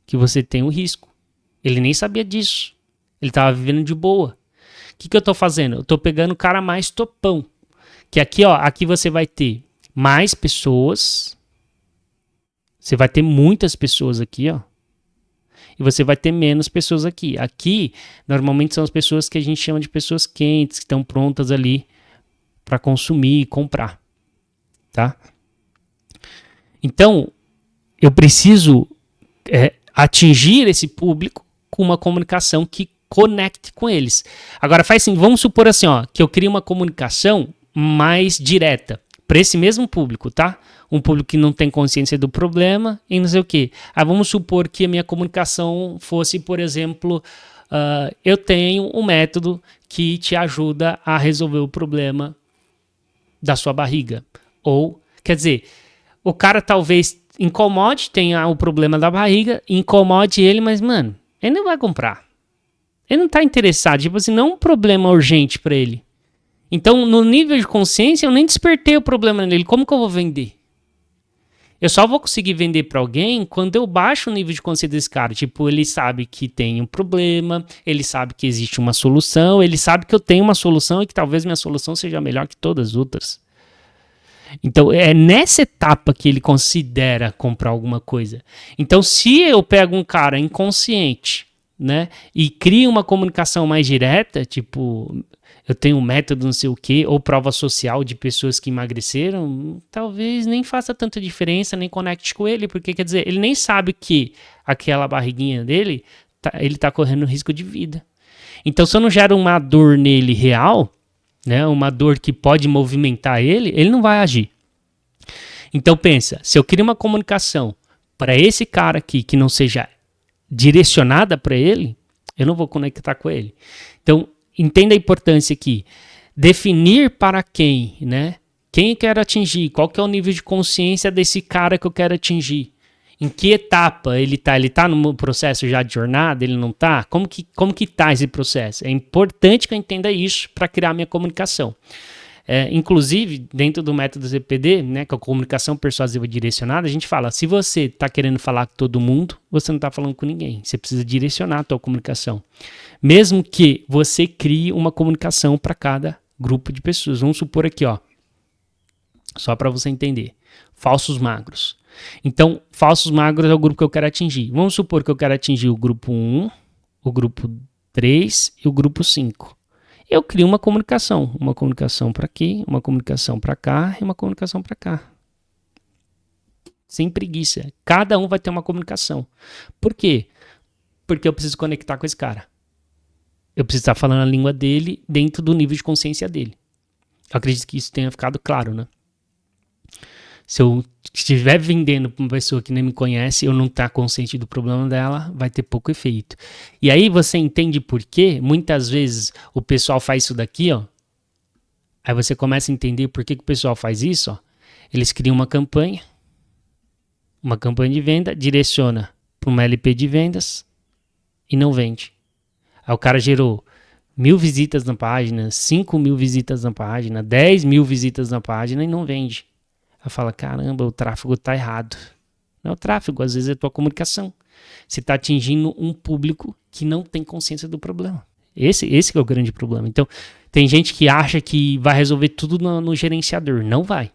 que você tem um risco. Ele nem sabia disso. Ele estava vivendo de boa. O que eu estou fazendo? Eu estou pegando o cara mais topão. Que aqui, ó, aqui você vai ter mais pessoas. Você vai ter muitas pessoas aqui, ó. E você vai ter menos pessoas aqui. Aqui, normalmente são as pessoas que a gente chama de pessoas quentes, que estão prontas ali para consumir e comprar. Tá? Então, eu preciso atingir esse público com uma comunicação que conecte com eles. Agora, faz assim, vamos supor assim, ó, que eu crio uma comunicação mais direta para esse mesmo público, tá? Um público que não tem consciência do problema e não sei o quê. Aí vamos supor que a minha comunicação fosse, por exemplo, eu tenho um método que te ajuda a resolver o problema da sua barriga. Ou, quer dizer, o cara talvez incomode, tenha o problema da barriga, incomode ele, mas, mano, ele não vai comprar. Ele não tá interessado, tipo assim, não é um problema urgente para ele. Então, no nível de consciência, eu nem despertei o problema nele. Como que eu vou vender? Eu só vou conseguir vender para alguém quando eu baixo o nível de consciência desse cara. Tipo, ele sabe que tem um problema, ele sabe que existe uma solução, ele sabe que eu tenho uma solução e que talvez minha solução seja melhor que todas as outras. Então, é nessa etapa que ele considera comprar alguma coisa. Então, se eu pego um cara inconsciente, né, e crio uma comunicação mais direta, tipo, eu tenho um método não sei o quê, ou prova social de pessoas que emagreceram, talvez nem faça tanta diferença, nem conecte com ele, porque, quer dizer, ele nem sabe que aquela barriguinha dele, ele tá correndo risco de vida. Então, se eu não gero uma dor nele real, né, uma dor que pode movimentar ele não vai agir. Então, pensa, se eu crio uma comunicação para esse cara aqui que não seja direcionada para ele, eu não vou conectar com ele. Então, entenda a importância aqui. Definir para quem, né? Quem eu quero atingir, qual que é o nível de consciência desse cara que eu quero atingir. Em que etapa ele tá? Ele tá no processo já de jornada? Ele não tá? Como que tá esse processo? É importante que eu entenda isso para criar minha comunicação. Inclusive, dentro do método ZPD, né, que é a comunicação persuasiva direcionada, a gente fala, se você está querendo falar com todo mundo, você não está falando com ninguém. Você precisa direcionar a tua comunicação. Mesmo que você crie uma comunicação para cada grupo de pessoas. Vamos supor aqui, ó, só para você entender. Falsos magros. Então, falsos magros é o grupo que eu quero atingir. Vamos supor que eu quero atingir o grupo 1, o grupo 3 e o grupo 5. Eu crio uma comunicação para aqui, uma comunicação para cá e uma comunicação para cá. Sem preguiça. Cada um vai ter uma comunicação. Por quê? Porque eu preciso conectar com esse cara. Eu preciso estar falando a língua dele dentro do nível de consciência dele. Eu acredito que isso tenha ficado claro, né? Se eu estiver vendendo para uma pessoa que nem me conhece, eu não estar consciente do problema dela, vai ter pouco efeito. E aí você entende por quê? Muitas vezes o pessoal faz isso daqui, ó. Aí você começa a entender por que o pessoal faz isso, ó. Eles criam uma campanha de venda, direciona para uma LP de vendas e não vende. Aí o cara gerou 1.000 visitas na página, 5.000 visitas na página, 10.000 visitas na página e não vende. Ela fala, caramba, o tráfego tá errado. Não é o tráfego, às vezes é a tua comunicação. Você está atingindo um público que não tem consciência do problema. Esse que é o grande problema. Então, tem gente que acha que vai resolver tudo no gerenciador. Não vai.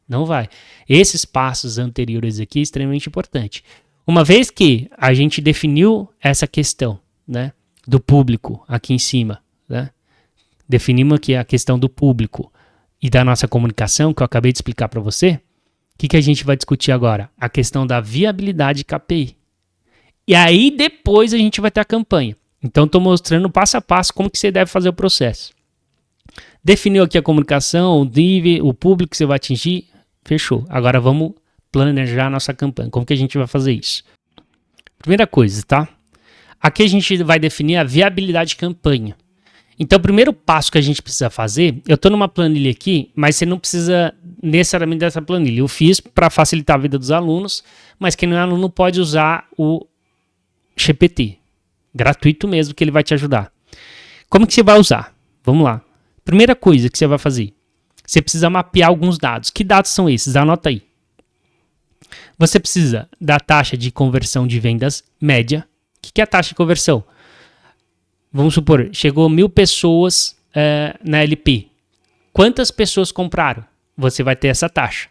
Não vai. Esses passos anteriores aqui é extremamente importante. Uma vez que a gente definiu essa questão, né, do público aqui em cima, né, definimos aqui a questão do público e da nossa comunicação, que eu acabei de explicar para você, o que a gente vai discutir agora? A questão da viabilidade KPI. E aí depois a gente vai ter a campanha. Então estou mostrando passo a passo como que você deve fazer o processo. Definiu aqui a comunicação, o nível, o público que você vai atingir, fechou. Agora vamos planejar a nossa campanha. Como que a gente vai fazer isso? Primeira coisa, tá? Aqui a gente vai definir a viabilidade de campanha. Então, o primeiro passo que a gente precisa fazer, eu estou numa planilha aqui, mas você não precisa necessariamente dessa planilha. Eu fiz para facilitar a vida dos alunos, mas quem não é aluno pode usar o GPT, gratuito mesmo, que ele vai te ajudar. Como que você vai usar? Vamos lá. Primeira coisa que você vai fazer, você precisa mapear alguns dados. Que dados são esses? Anota aí. Você precisa da taxa de conversão de vendas média. O que é a taxa de conversão? Vamos supor, chegou 1.000 pessoas na LP. Quantas pessoas compraram? Você vai ter essa taxa.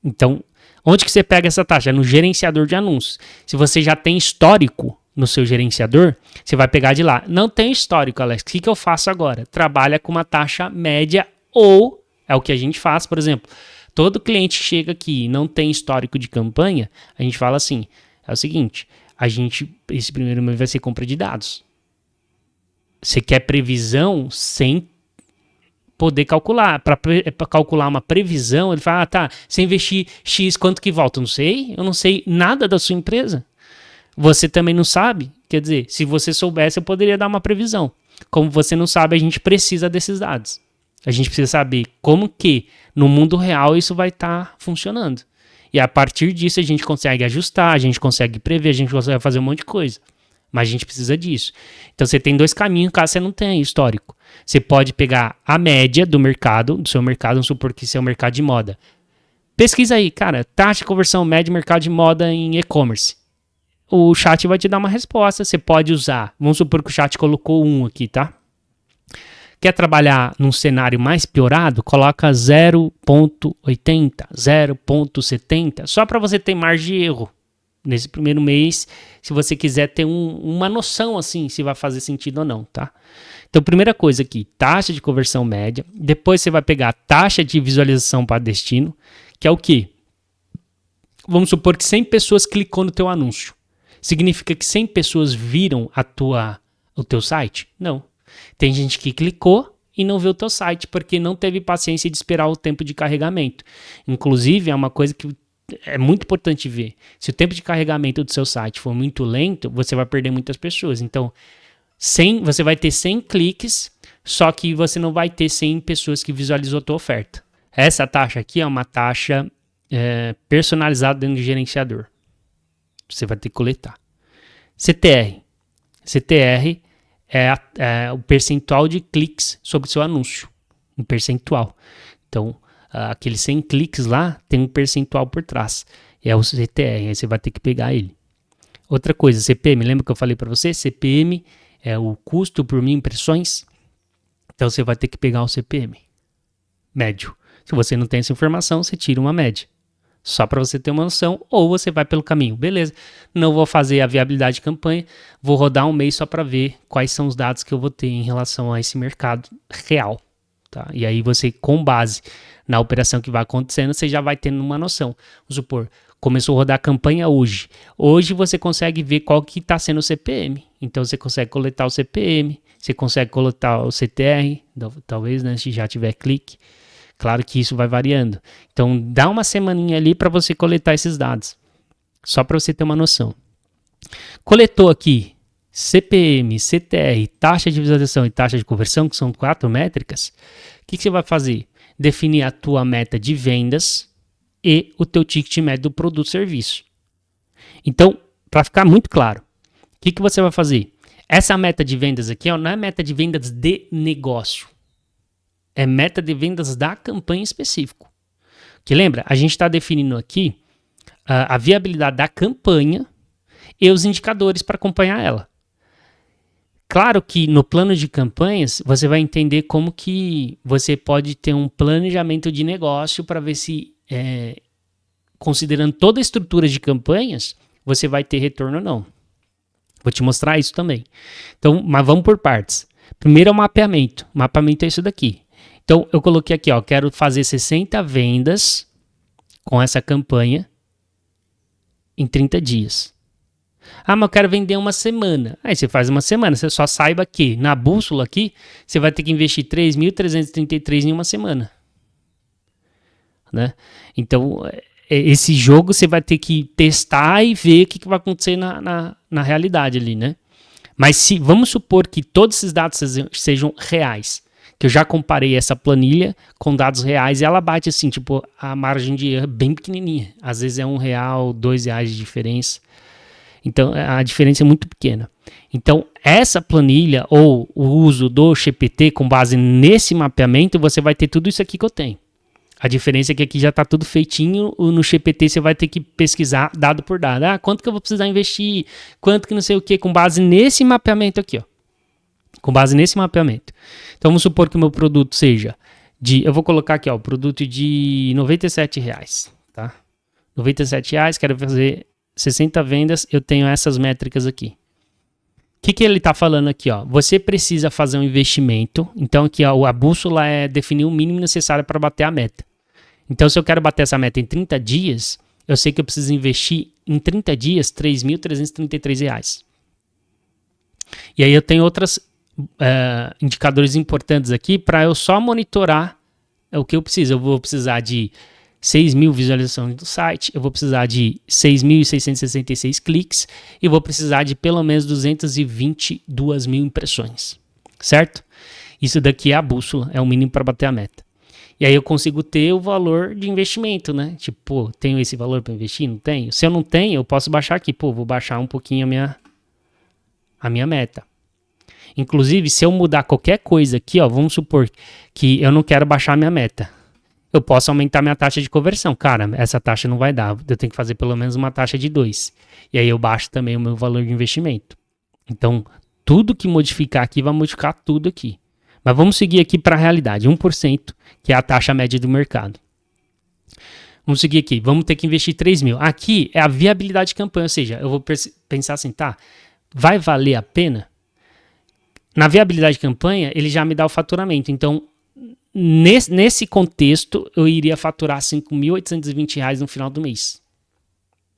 Então, onde que você pega essa taxa? É no gerenciador de anúncios. Se você já tem histórico no seu gerenciador, você vai pegar de lá. Não tem histórico, Alex. O que eu faço agora? Trabalha com uma taxa média ou, é o que a gente faz, por exemplo, todo cliente que chega aqui e não tem histórico de campanha, a gente fala assim, é o seguinte, esse primeiro mês vai ser compra de dados. Você quer previsão sem poder calcular. Para calcular uma previsão, ele fala, tá, se investir X, quanto que volta? Eu não sei nada da sua empresa. Você também não sabe. Quer dizer, se você soubesse, eu poderia dar uma previsão. Como você não sabe, a gente precisa desses dados. A gente precisa saber como que, no mundo real, isso vai estar funcionando. E a partir disso, a gente consegue ajustar, a gente consegue prever, a gente consegue fazer um monte de coisa. Mas a gente precisa disso. Então, você tem dois caminhos caso você não tenha histórico. Você pode pegar a média do mercado, do seu mercado, vamos supor que isso é o mercado de moda. Pesquisa aí, cara, taxa de conversão média de mercado de moda em e-commerce. O chat vai te dar uma resposta, você pode usar. Vamos supor que o chat colocou 1 aqui, tá? Quer trabalhar num cenário mais piorado? Coloca 0.80, 0.70, só para você ter margem de erro. Nesse primeiro mês, se você quiser ter uma noção assim, se vai fazer sentido ou não, tá? Então, primeira coisa aqui, taxa de conversão média. Depois você vai pegar a taxa de visualização para destino, que é o quê? Vamos supor que 100 pessoas clicou no teu anúncio. Significa que 100 pessoas viram o teu site? Não. Tem gente que clicou e não viu o teu site, porque não teve paciência de esperar o tempo de carregamento. Inclusive, é uma coisa que é muito importante ver. Se o tempo de carregamento do seu site for muito lento, você vai perder muitas pessoas. Então, você vai ter 100 cliques, só que você não vai ter 100 pessoas que visualizou a tua oferta. Essa taxa aqui é uma taxa personalizada dentro do gerenciador. Você vai ter que coletar. CTR. CTR é o percentual de cliques sobre o seu anúncio. Um percentual. Então, aqueles 100 cliques lá, tem um percentual por trás. É o CTR, aí você vai ter que pegar ele. Outra coisa, CPM, lembra que eu falei para você? CPM é o custo por 1000 impressões. Então, você vai ter que pegar o CPM médio. Se você não tem essa informação, você tira uma média. Só para você ter uma noção, ou você vai pelo caminho. Beleza, não vou fazer a viabilidade de campanha, vou rodar um mês só para ver quais são os dados que eu vou ter em relação a esse mercado real. Tá? E aí você, com base na operação que vai acontecendo, você já vai tendo uma noção. Vamos supor, começou a rodar a campanha hoje. Hoje você consegue ver qual que está sendo o CPM. Então você consegue coletar o CPM, você consegue coletar o CTR, talvez, né, se já tiver clique. Claro que isso vai variando. Então, dá uma semaninha ali para você coletar esses dados. Só para você ter uma noção. Coletou aqui CPM, CTR, taxa de visualização e taxa de conversão, que são 4 métricas. O que você vai fazer? Definir a tua meta de vendas e o teu ticket médio do produto ou serviço. Então, para ficar muito claro, o que você vai fazer? Essa meta de vendas aqui não é meta de vendas de negócio. É meta de vendas da campanha específico. Que lembra, a gente está definindo aqui a viabilidade da campanha e os indicadores para acompanhar ela. Claro que no plano de campanhas, você vai entender como que você pode ter um planejamento de negócio para ver se, considerando toda a estrutura de campanhas, você vai ter retorno ou não. Vou te mostrar isso também. Então, mas vamos por partes. Primeiro é o mapeamento. O mapeamento é isso daqui. Então, eu coloquei aqui, quero fazer 60 vendas com essa campanha em 30 dias. Mas eu quero vender uma semana. Aí você faz uma semana. Você só saiba que na bússola aqui, você vai ter que investir 3.333 em uma semana. Né? Então, esse jogo você vai ter que testar e ver o que vai acontecer na realidade ali, né? Mas vamos supor que todos esses dados sejam reais. Que eu já comparei essa planilha com dados reais e ela bate assim, tipo, a margem de erro é bem pequenininha. Às vezes é R$1, R$2 de diferença. Então, a diferença é muito pequena. Então, essa planilha ou o uso do GPT com base nesse mapeamento, você vai ter tudo isso aqui que eu tenho. A diferença é que aqui já está tudo feitinho, no GPT você vai ter que pesquisar dado por dado. Quanto que eu vou precisar investir? Quanto que não sei o que, com base nesse mapeamento aqui, ó. Com base nesse mapeamento. Então, vamos supor que o meu produto seja eu vou colocar aqui, ó, o produto de R$97, tá? R$97, quero fazer 60 vendas, eu tenho essas métricas aqui. O que ele está falando aqui, ó? Você precisa fazer um investimento. Então, aqui, ó, a bússola é definir o mínimo necessário para bater a meta. Então, se eu quero bater essa meta em 30 dias, eu sei que eu preciso investir em 30 dias R$3.333. E aí eu tenho outros indicadores importantes aqui para eu só monitorar o que eu preciso. Eu vou precisar de 6.000 visualizações do site, eu vou precisar de 6.666 cliques e vou precisar de pelo menos 222.000 impressões, certo? Isso daqui é a bússola, é o mínimo para bater a meta. E aí eu consigo ter o valor de investimento, né? Tipo, tenho esse valor para investir? Não tenho? Se eu não tenho, eu posso baixar aqui. Vou baixar um pouquinho a minha meta. Inclusive, se eu mudar qualquer coisa aqui, ó, vamos supor que eu não quero baixar a minha meta. Eu posso aumentar minha taxa de conversão. Cara, essa taxa não vai dar. Eu tenho que fazer pelo menos uma taxa de 2. E aí eu baixo também o meu valor de investimento. Então, tudo que modificar aqui vai modificar tudo aqui. Mas vamos seguir aqui para a realidade. 1%, que é a taxa média do mercado. Vamos seguir aqui. Vamos ter que investir 3.000. Aqui é a viabilidade de campanha. Ou seja, eu vou pensar assim, tá, vai valer a pena? Na viabilidade de campanha, ele já me dá o faturamento. Então, nesse contexto, eu iria faturar R$5.820 no final do mês.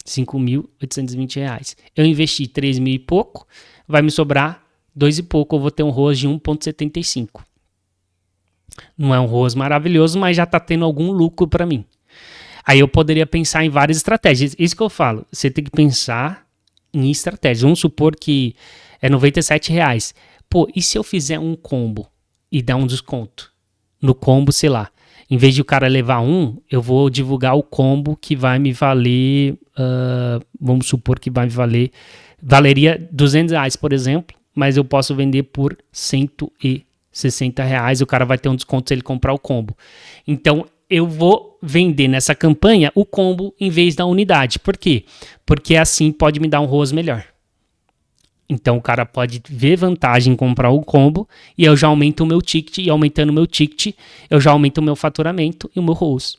R$5.820. Eu investi 3.000 e pouco, vai me sobrar 2 e pouco, eu vou ter um ROAS de 1,75. Não é um ROAS maravilhoso, mas já está tendo algum lucro para mim. Aí eu poderia pensar em várias estratégias. Isso que eu falo, você tem que pensar em estratégias. Vamos supor que é R$ 97. Pô, e se eu fizer um combo e dar um desconto? No combo, sei lá, em vez de o cara levar um, eu vou divulgar o combo que vai me valer, vamos supor que vai me valeria R$ 200, por exemplo, mas eu posso vender por R$ 160, o cara vai ter um desconto se ele comprar o combo. Então, eu vou vender nessa campanha o combo em vez da unidade. Por quê? Porque assim pode me dar um ROAS melhor. Então o cara pode ver vantagem em comprar o combo e eu já aumento o meu ticket, e aumentando o meu ticket, eu já aumento o meu faturamento e o meu ROAS.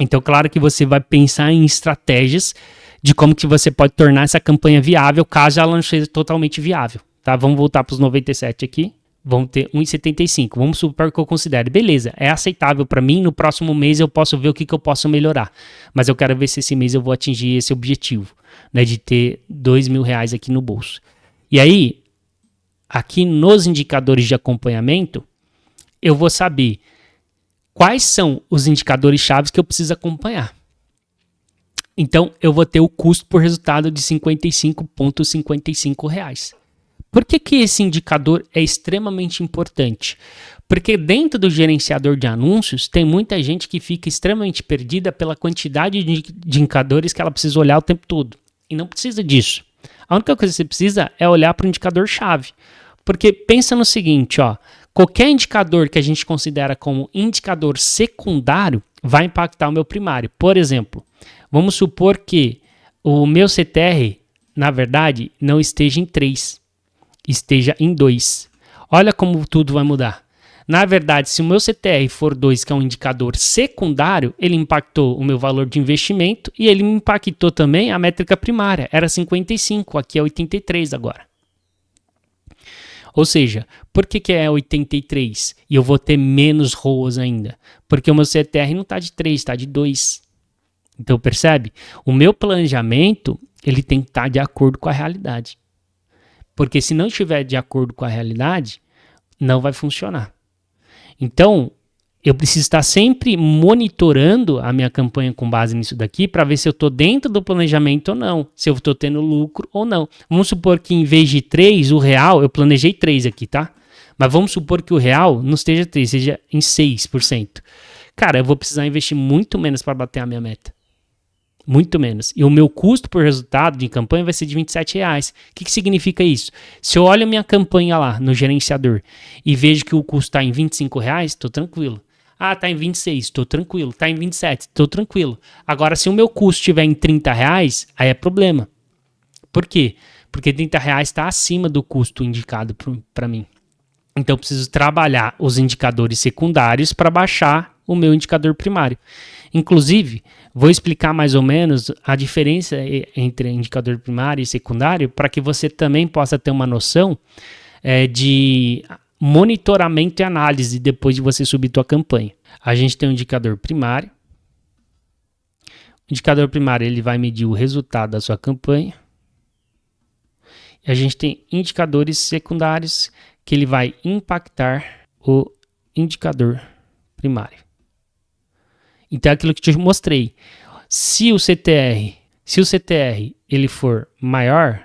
Então, claro que você vai pensar em estratégias de como que você pode tornar essa campanha viável, caso ela não seja totalmente viável. Tá? Vamos voltar para os 97 aqui. Vamos ter 1,75. Vamos supor que eu considere. Beleza, é aceitável para mim. No próximo mês eu posso ver o que eu posso melhorar. Mas eu quero ver se esse mês eu vou atingir esse objetivo, né, de ter R$ 2.000 aqui no bolso. E aí, aqui nos indicadores de acompanhamento, eu vou saber quais são os indicadores chaves que eu preciso acompanhar. Então, eu vou ter o custo por resultado de R$ 55,55. Por que esse indicador é extremamente importante? Porque dentro do gerenciador de anúncios, tem muita gente que fica extremamente perdida pela quantidade de indicadores que ela precisa olhar o tempo todo. E não precisa disso. A única coisa que você precisa é olhar para o indicador-chave. Porque pensa no seguinte, ó, qualquer indicador que a gente considera como indicador secundário vai impactar o meu primário. Por exemplo, vamos supor que o meu CTR, na verdade, não esteja em 3, esteja em 2. Olha como tudo vai mudar. Na verdade, se o meu CTR for 2, que é um indicador secundário, ele impactou o meu valor de investimento e ele me impactou também a métrica primária. Era 55, aqui é 83 agora. Ou seja, por que é 83 e eu vou ter menos ROAS ainda? Porque o meu CTR não está de 3, está de 2. Então, percebe? O meu planejamento ele tem que estar de acordo com a realidade. Porque se não estiver de acordo com a realidade, não vai funcionar. Então, eu preciso estar sempre monitorando a minha campanha com base nisso daqui para ver se eu estou dentro do planejamento ou não, se eu estou tendo lucro ou não. Vamos supor que em vez de 3, o real, eu planejei 3 aqui, tá? Mas vamos supor que o real não esteja 3, seja em 6%. Cara, eu vou precisar investir muito menos para bater a minha meta. Muito menos. E o meu custo por resultado de campanha vai ser de R$27. O que significa isso? Se eu olho a minha campanha lá no gerenciador e vejo que o custo está em R$25, estou tranquilo. Ah, está em 26, estou tranquilo. Está em 27, estou tranquilo. Agora, se o meu custo estiver em R$30, aí é problema. Por quê? Porque R$30 está acima do custo indicado para mim. Então, eu preciso trabalhar os indicadores secundários para baixar o meu indicador primário. Inclusive, vou explicar mais ou menos a diferença entre indicador primário e secundário para que você também possa ter uma noção de monitoramento e análise depois de você subir sua campanha. A gente tem um indicador primário. O indicador primário ele vai medir o resultado da sua campanha. E a gente tem indicadores secundários que ele vai impactar o indicador primário. Então é aquilo que eu te mostrei. Se o CTR ele for maior,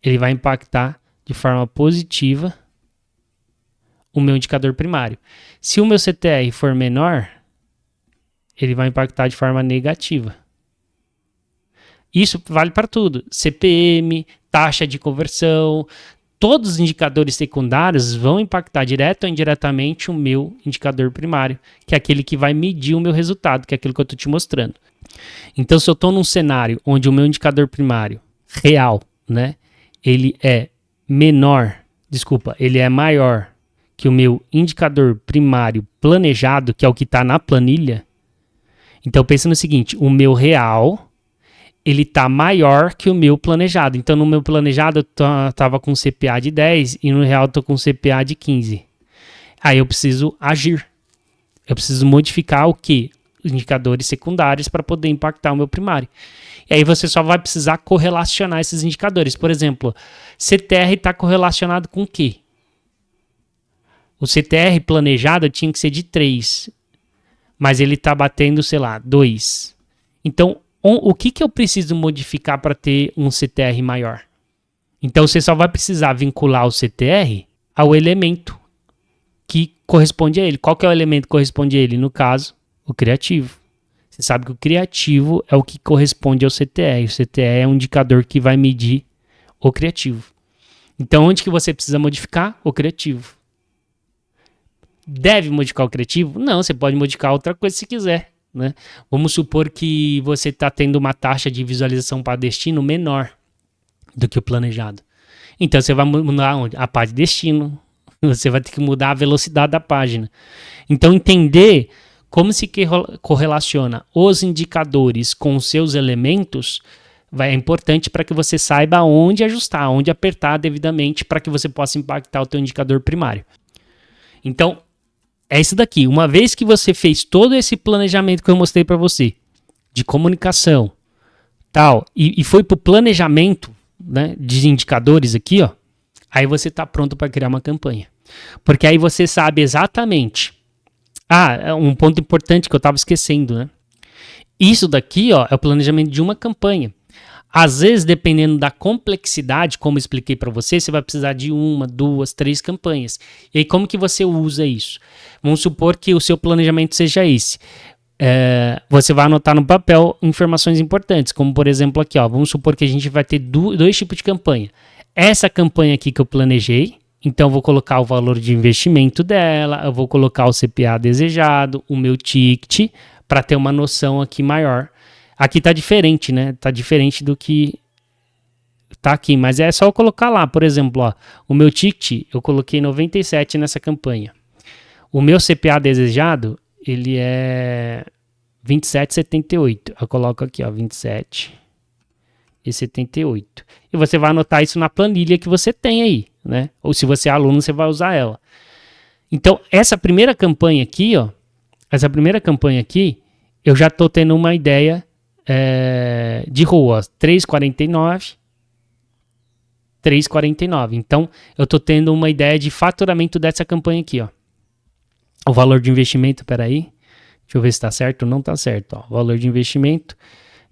ele vai impactar de forma positiva o meu indicador primário. Se o meu CTR for menor, ele vai impactar de forma negativa. Isso vale para tudo. CPM, taxa de conversão, todos os indicadores secundários vão impactar direto ou indiretamente o meu indicador primário, que é aquele que vai medir o meu resultado, que é aquilo que eu estou te mostrando. Então, se eu estou num cenário onde o meu indicador primário real, né, ele é maior que o meu indicador primário planejado, que é o que está na planilha, então pensa no seguinte, o meu real ele está maior que o meu planejado. Então, no meu planejado, eu estava com CPA de 10 e no real eu estou com CPA de 15. Aí eu preciso agir. Eu preciso modificar o quê? Os indicadores secundários para poder impactar o meu primário. E aí você só vai precisar correlacionar esses indicadores. Por exemplo, CTR está correlacionado com o quê? O CTR planejado tinha que ser de 3. mas ele está batendo, sei lá, 2. Então, o que eu preciso modificar para ter um CTR maior? Então, você só vai precisar vincular o CTR ao elemento que corresponde a ele. Qual que é o elemento que corresponde a ele? No caso, o criativo. Você sabe que o criativo é o que corresponde ao CTR. O CTR é um indicador que vai medir o criativo. Então, onde que você precisa modificar? O criativo. Deve modificar o criativo? Não, você pode modificar outra coisa se quiser, né? Vamos supor que você está tendo uma taxa de visualização para destino menor do que o planejado. Então, você vai mudar onde? A página de destino. Você vai ter que mudar a velocidade da página. Então, entender como se correlaciona os indicadores com os seus elementos é importante para que você saiba onde ajustar, onde apertar devidamente para que você possa impactar o teu indicador primário. Então, é isso daqui. Uma vez que você fez todo esse planejamento que eu mostrei para você, de comunicação, tal, e foi para o planejamento, né, de indicadores aqui, ó, aí você está pronto para criar uma campanha. Porque aí você sabe exatamente. Um ponto importante que eu estava esquecendo, né? Isso daqui, ó, é o planejamento de uma campanha. Às vezes, dependendo da complexidade, como eu expliquei para você, você vai precisar de 1, 2, 3 campanhas. E aí, como que você usa isso? Vamos supor que o seu planejamento seja esse. Você vai anotar no papel informações importantes, como por exemplo aqui, ó, vamos supor que a gente vai ter dois tipos de campanha. Essa campanha aqui que eu planejei, então eu vou colocar o valor de investimento dela, eu vou colocar o CPA desejado, o meu ticket, para ter uma noção aqui maior. Aqui tá diferente, né? Tá diferente do que tá aqui, mas é só eu colocar lá, por exemplo, ó, o meu ticket eu coloquei 97 nessa campanha. O meu CPA desejado, ele é 27,78. Eu coloco aqui, ó, 27,78. E você vai anotar isso na planilha que você tem aí, né? Ou se você é aluno, você vai usar ela. Então, essa primeira campanha aqui, ó, eu já tô tendo uma ideia de rua, 3,49. Então, eu tô tendo uma ideia de faturamento dessa campanha aqui, ó. O valor de investimento, peraí, deixa eu ver se tá certo ou não tá certo, ó. O valor de investimento,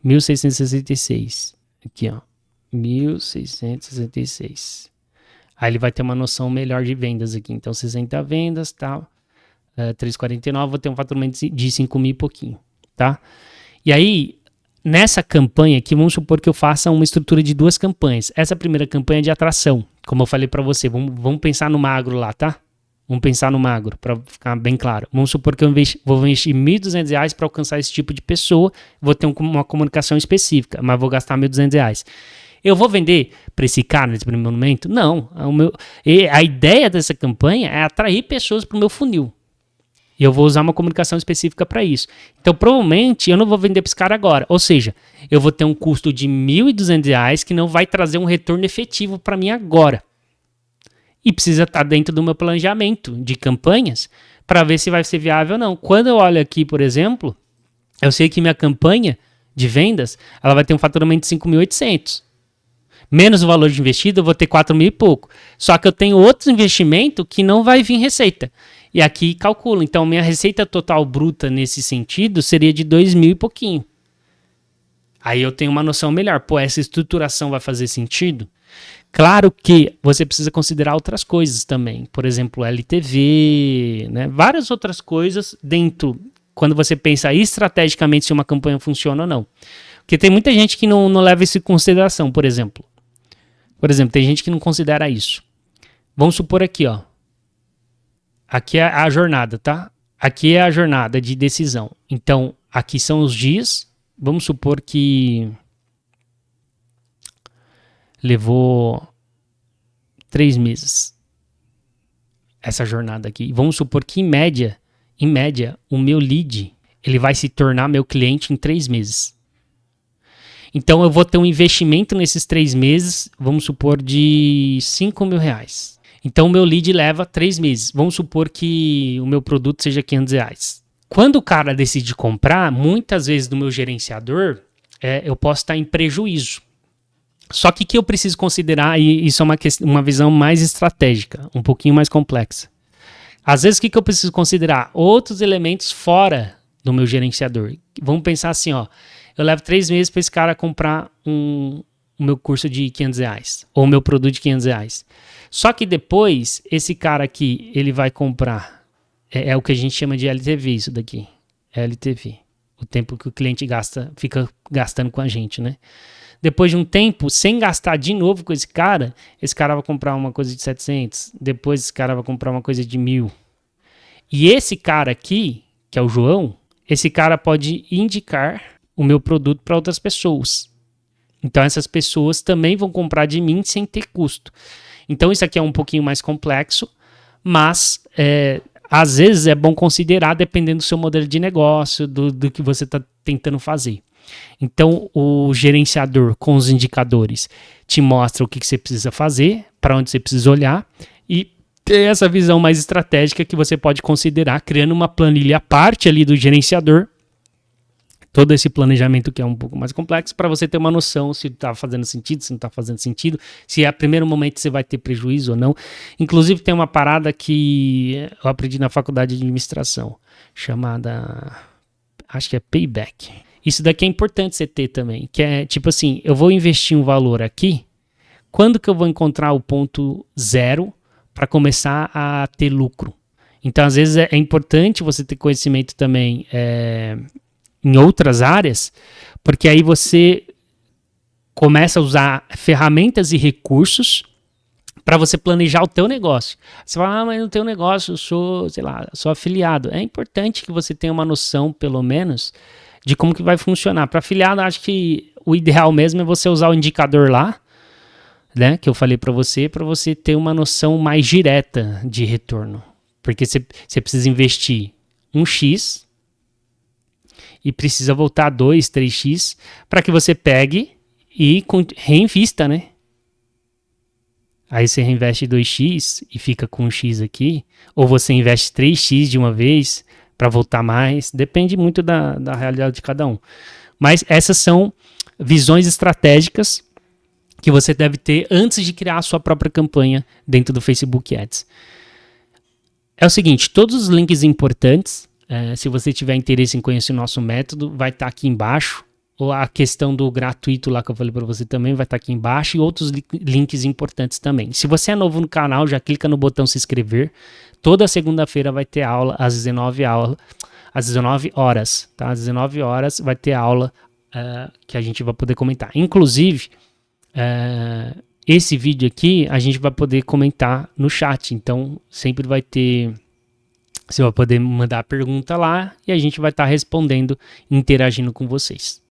1.666. Aqui, ó, 1.666. Aí ele vai ter uma noção melhor de vendas aqui. Então, 60 vendas, tal, 3,49, vou ter um faturamento de 5 mil e pouquinho, tá? E aí, nessa campanha aqui, vamos supor que eu faça uma estrutura de 2 campanhas. Essa primeira campanha é de atração, como eu falei para você. Vamos pensar no magro lá, tá? Vamos pensar no magro, para ficar bem claro. Vamos supor que eu vou investir R$1.200 para alcançar esse tipo de pessoa, vou ter uma comunicação específica, mas vou gastar R$1.200. Eu vou vender para esse cara nesse primeiro momento? Não. A ideia dessa campanha é atrair pessoas para o meu funil. E eu vou usar uma comunicação específica para isso. Então, provavelmente, eu não vou vender para esse cara agora. Ou seja, eu vou ter um custo de R$1.200 que não vai trazer um retorno efetivo para mim agora. E precisa estar dentro do meu planejamento de campanhas para ver se vai ser viável ou não. Quando eu olho aqui, por exemplo, eu sei que minha campanha de vendas ela vai ter um faturamento de 5.800. Menos o valor de investido, eu vou ter 4 mil e pouco. Só que eu tenho outro investimento que não vai vir receita. E aqui calculo. Então, minha receita total bruta nesse sentido seria de 2 mil e pouquinho. Aí eu tenho uma noção melhor. Pô, essa estruturação vai fazer sentido? Claro que você precisa considerar outras coisas também. Por exemplo, LTV, né? Várias outras coisas dentro, quando você pensa estrategicamente se uma campanha funciona ou não. Porque tem muita gente que não leva isso em consideração, por exemplo. Tem gente que não considera isso. Vamos supor aqui, ó. Aqui é a jornada, tá? Aqui é a jornada de decisão. Então, aqui são os dias. Vamos supor que levou 3 meses essa jornada aqui. Vamos supor que em média, o meu lead, ele vai se tornar meu cliente em 3 meses. Então eu vou ter um investimento nesses 3 meses, vamos supor, de R$5.000. Então o meu lead leva 3 meses. Vamos supor que o meu produto seja R$500. Quando o cara decide comprar, muitas vezes do meu gerenciador, eu posso estar em prejuízo. Só que o que eu preciso considerar, e isso é uma visão mais estratégica, um pouquinho mais complexa. Às vezes o que eu preciso considerar? Outros elementos fora do meu gerenciador. Vamos pensar assim, ó, eu levo 3 meses para esse cara comprar o meu curso de R$500 ou o meu produto de R$500. Só que depois, esse cara aqui, ele vai comprar, é o que a gente chama de LTV isso daqui, LTV, o tempo que o cliente fica gastando com a gente, né? Depois de um tempo, sem gastar de novo com esse cara vai comprar uma coisa de 700, depois esse cara vai comprar uma coisa de 1.000. E esse cara aqui, que é o João, esse cara pode indicar o meu produto para outras pessoas. Então essas pessoas também vão comprar de mim sem ter custo. Então isso aqui é um pouquinho mais complexo, mas às vezes é bom considerar dependendo do seu modelo de negócio, do que você está tentando fazer. Então o gerenciador com os indicadores te mostra o que você precisa fazer, para onde você precisa olhar e ter essa visão mais estratégica que você pode considerar criando uma planilha à parte ali do gerenciador, todo esse planejamento que é um pouco mais complexo, para você ter uma noção se está fazendo sentido, se não está fazendo sentido, se a primeiro momento você vai ter prejuízo ou não. Inclusive tem uma parada que eu aprendi na faculdade de administração, chamada, acho que é payback. Isso daqui é importante você ter também, que é tipo assim, eu vou investir um valor aqui, quando que eu vou encontrar o ponto zero para começar a ter lucro? Então, às vezes, é importante você ter conhecimento também em outras áreas, porque aí você começa a usar ferramentas e recursos para você planejar o teu negócio. Você fala, mas no teu negócio eu sou, sei lá, sou afiliado. É importante que você tenha uma noção, pelo menos, de como que vai funcionar. Para afiliado, acho que o ideal mesmo é você usar o indicador lá, né, que eu falei para você ter uma noção mais direta de retorno. Porque você precisa investir 1x e precisa voltar 2, 3x para que você pegue e reinvista, né? Aí você reinveste 2x e fica com 1x aqui, ou você investe 3x de uma vez para voltar mais, depende muito da realidade de cada um. Mas essas são visões estratégicas que você deve ter antes de criar a sua própria campanha dentro do Facebook Ads. É o seguinte, todos os links importantes, se você tiver interesse em conhecer o nosso método, vai estar aqui embaixo. Ou a questão do gratuito lá que eu falei para você também vai estar aqui embaixo, e outros links importantes também. Se você é novo no canal, já clica no botão se inscrever. Toda segunda-feira vai ter aula às 19 horas, tá? Às 19 horas vai ter aula que a gente vai poder comentar. Inclusive, esse vídeo aqui a gente vai poder comentar no chat, então sempre vai ter, você vai poder mandar a pergunta lá e a gente vai estar respondendo, interagindo com vocês.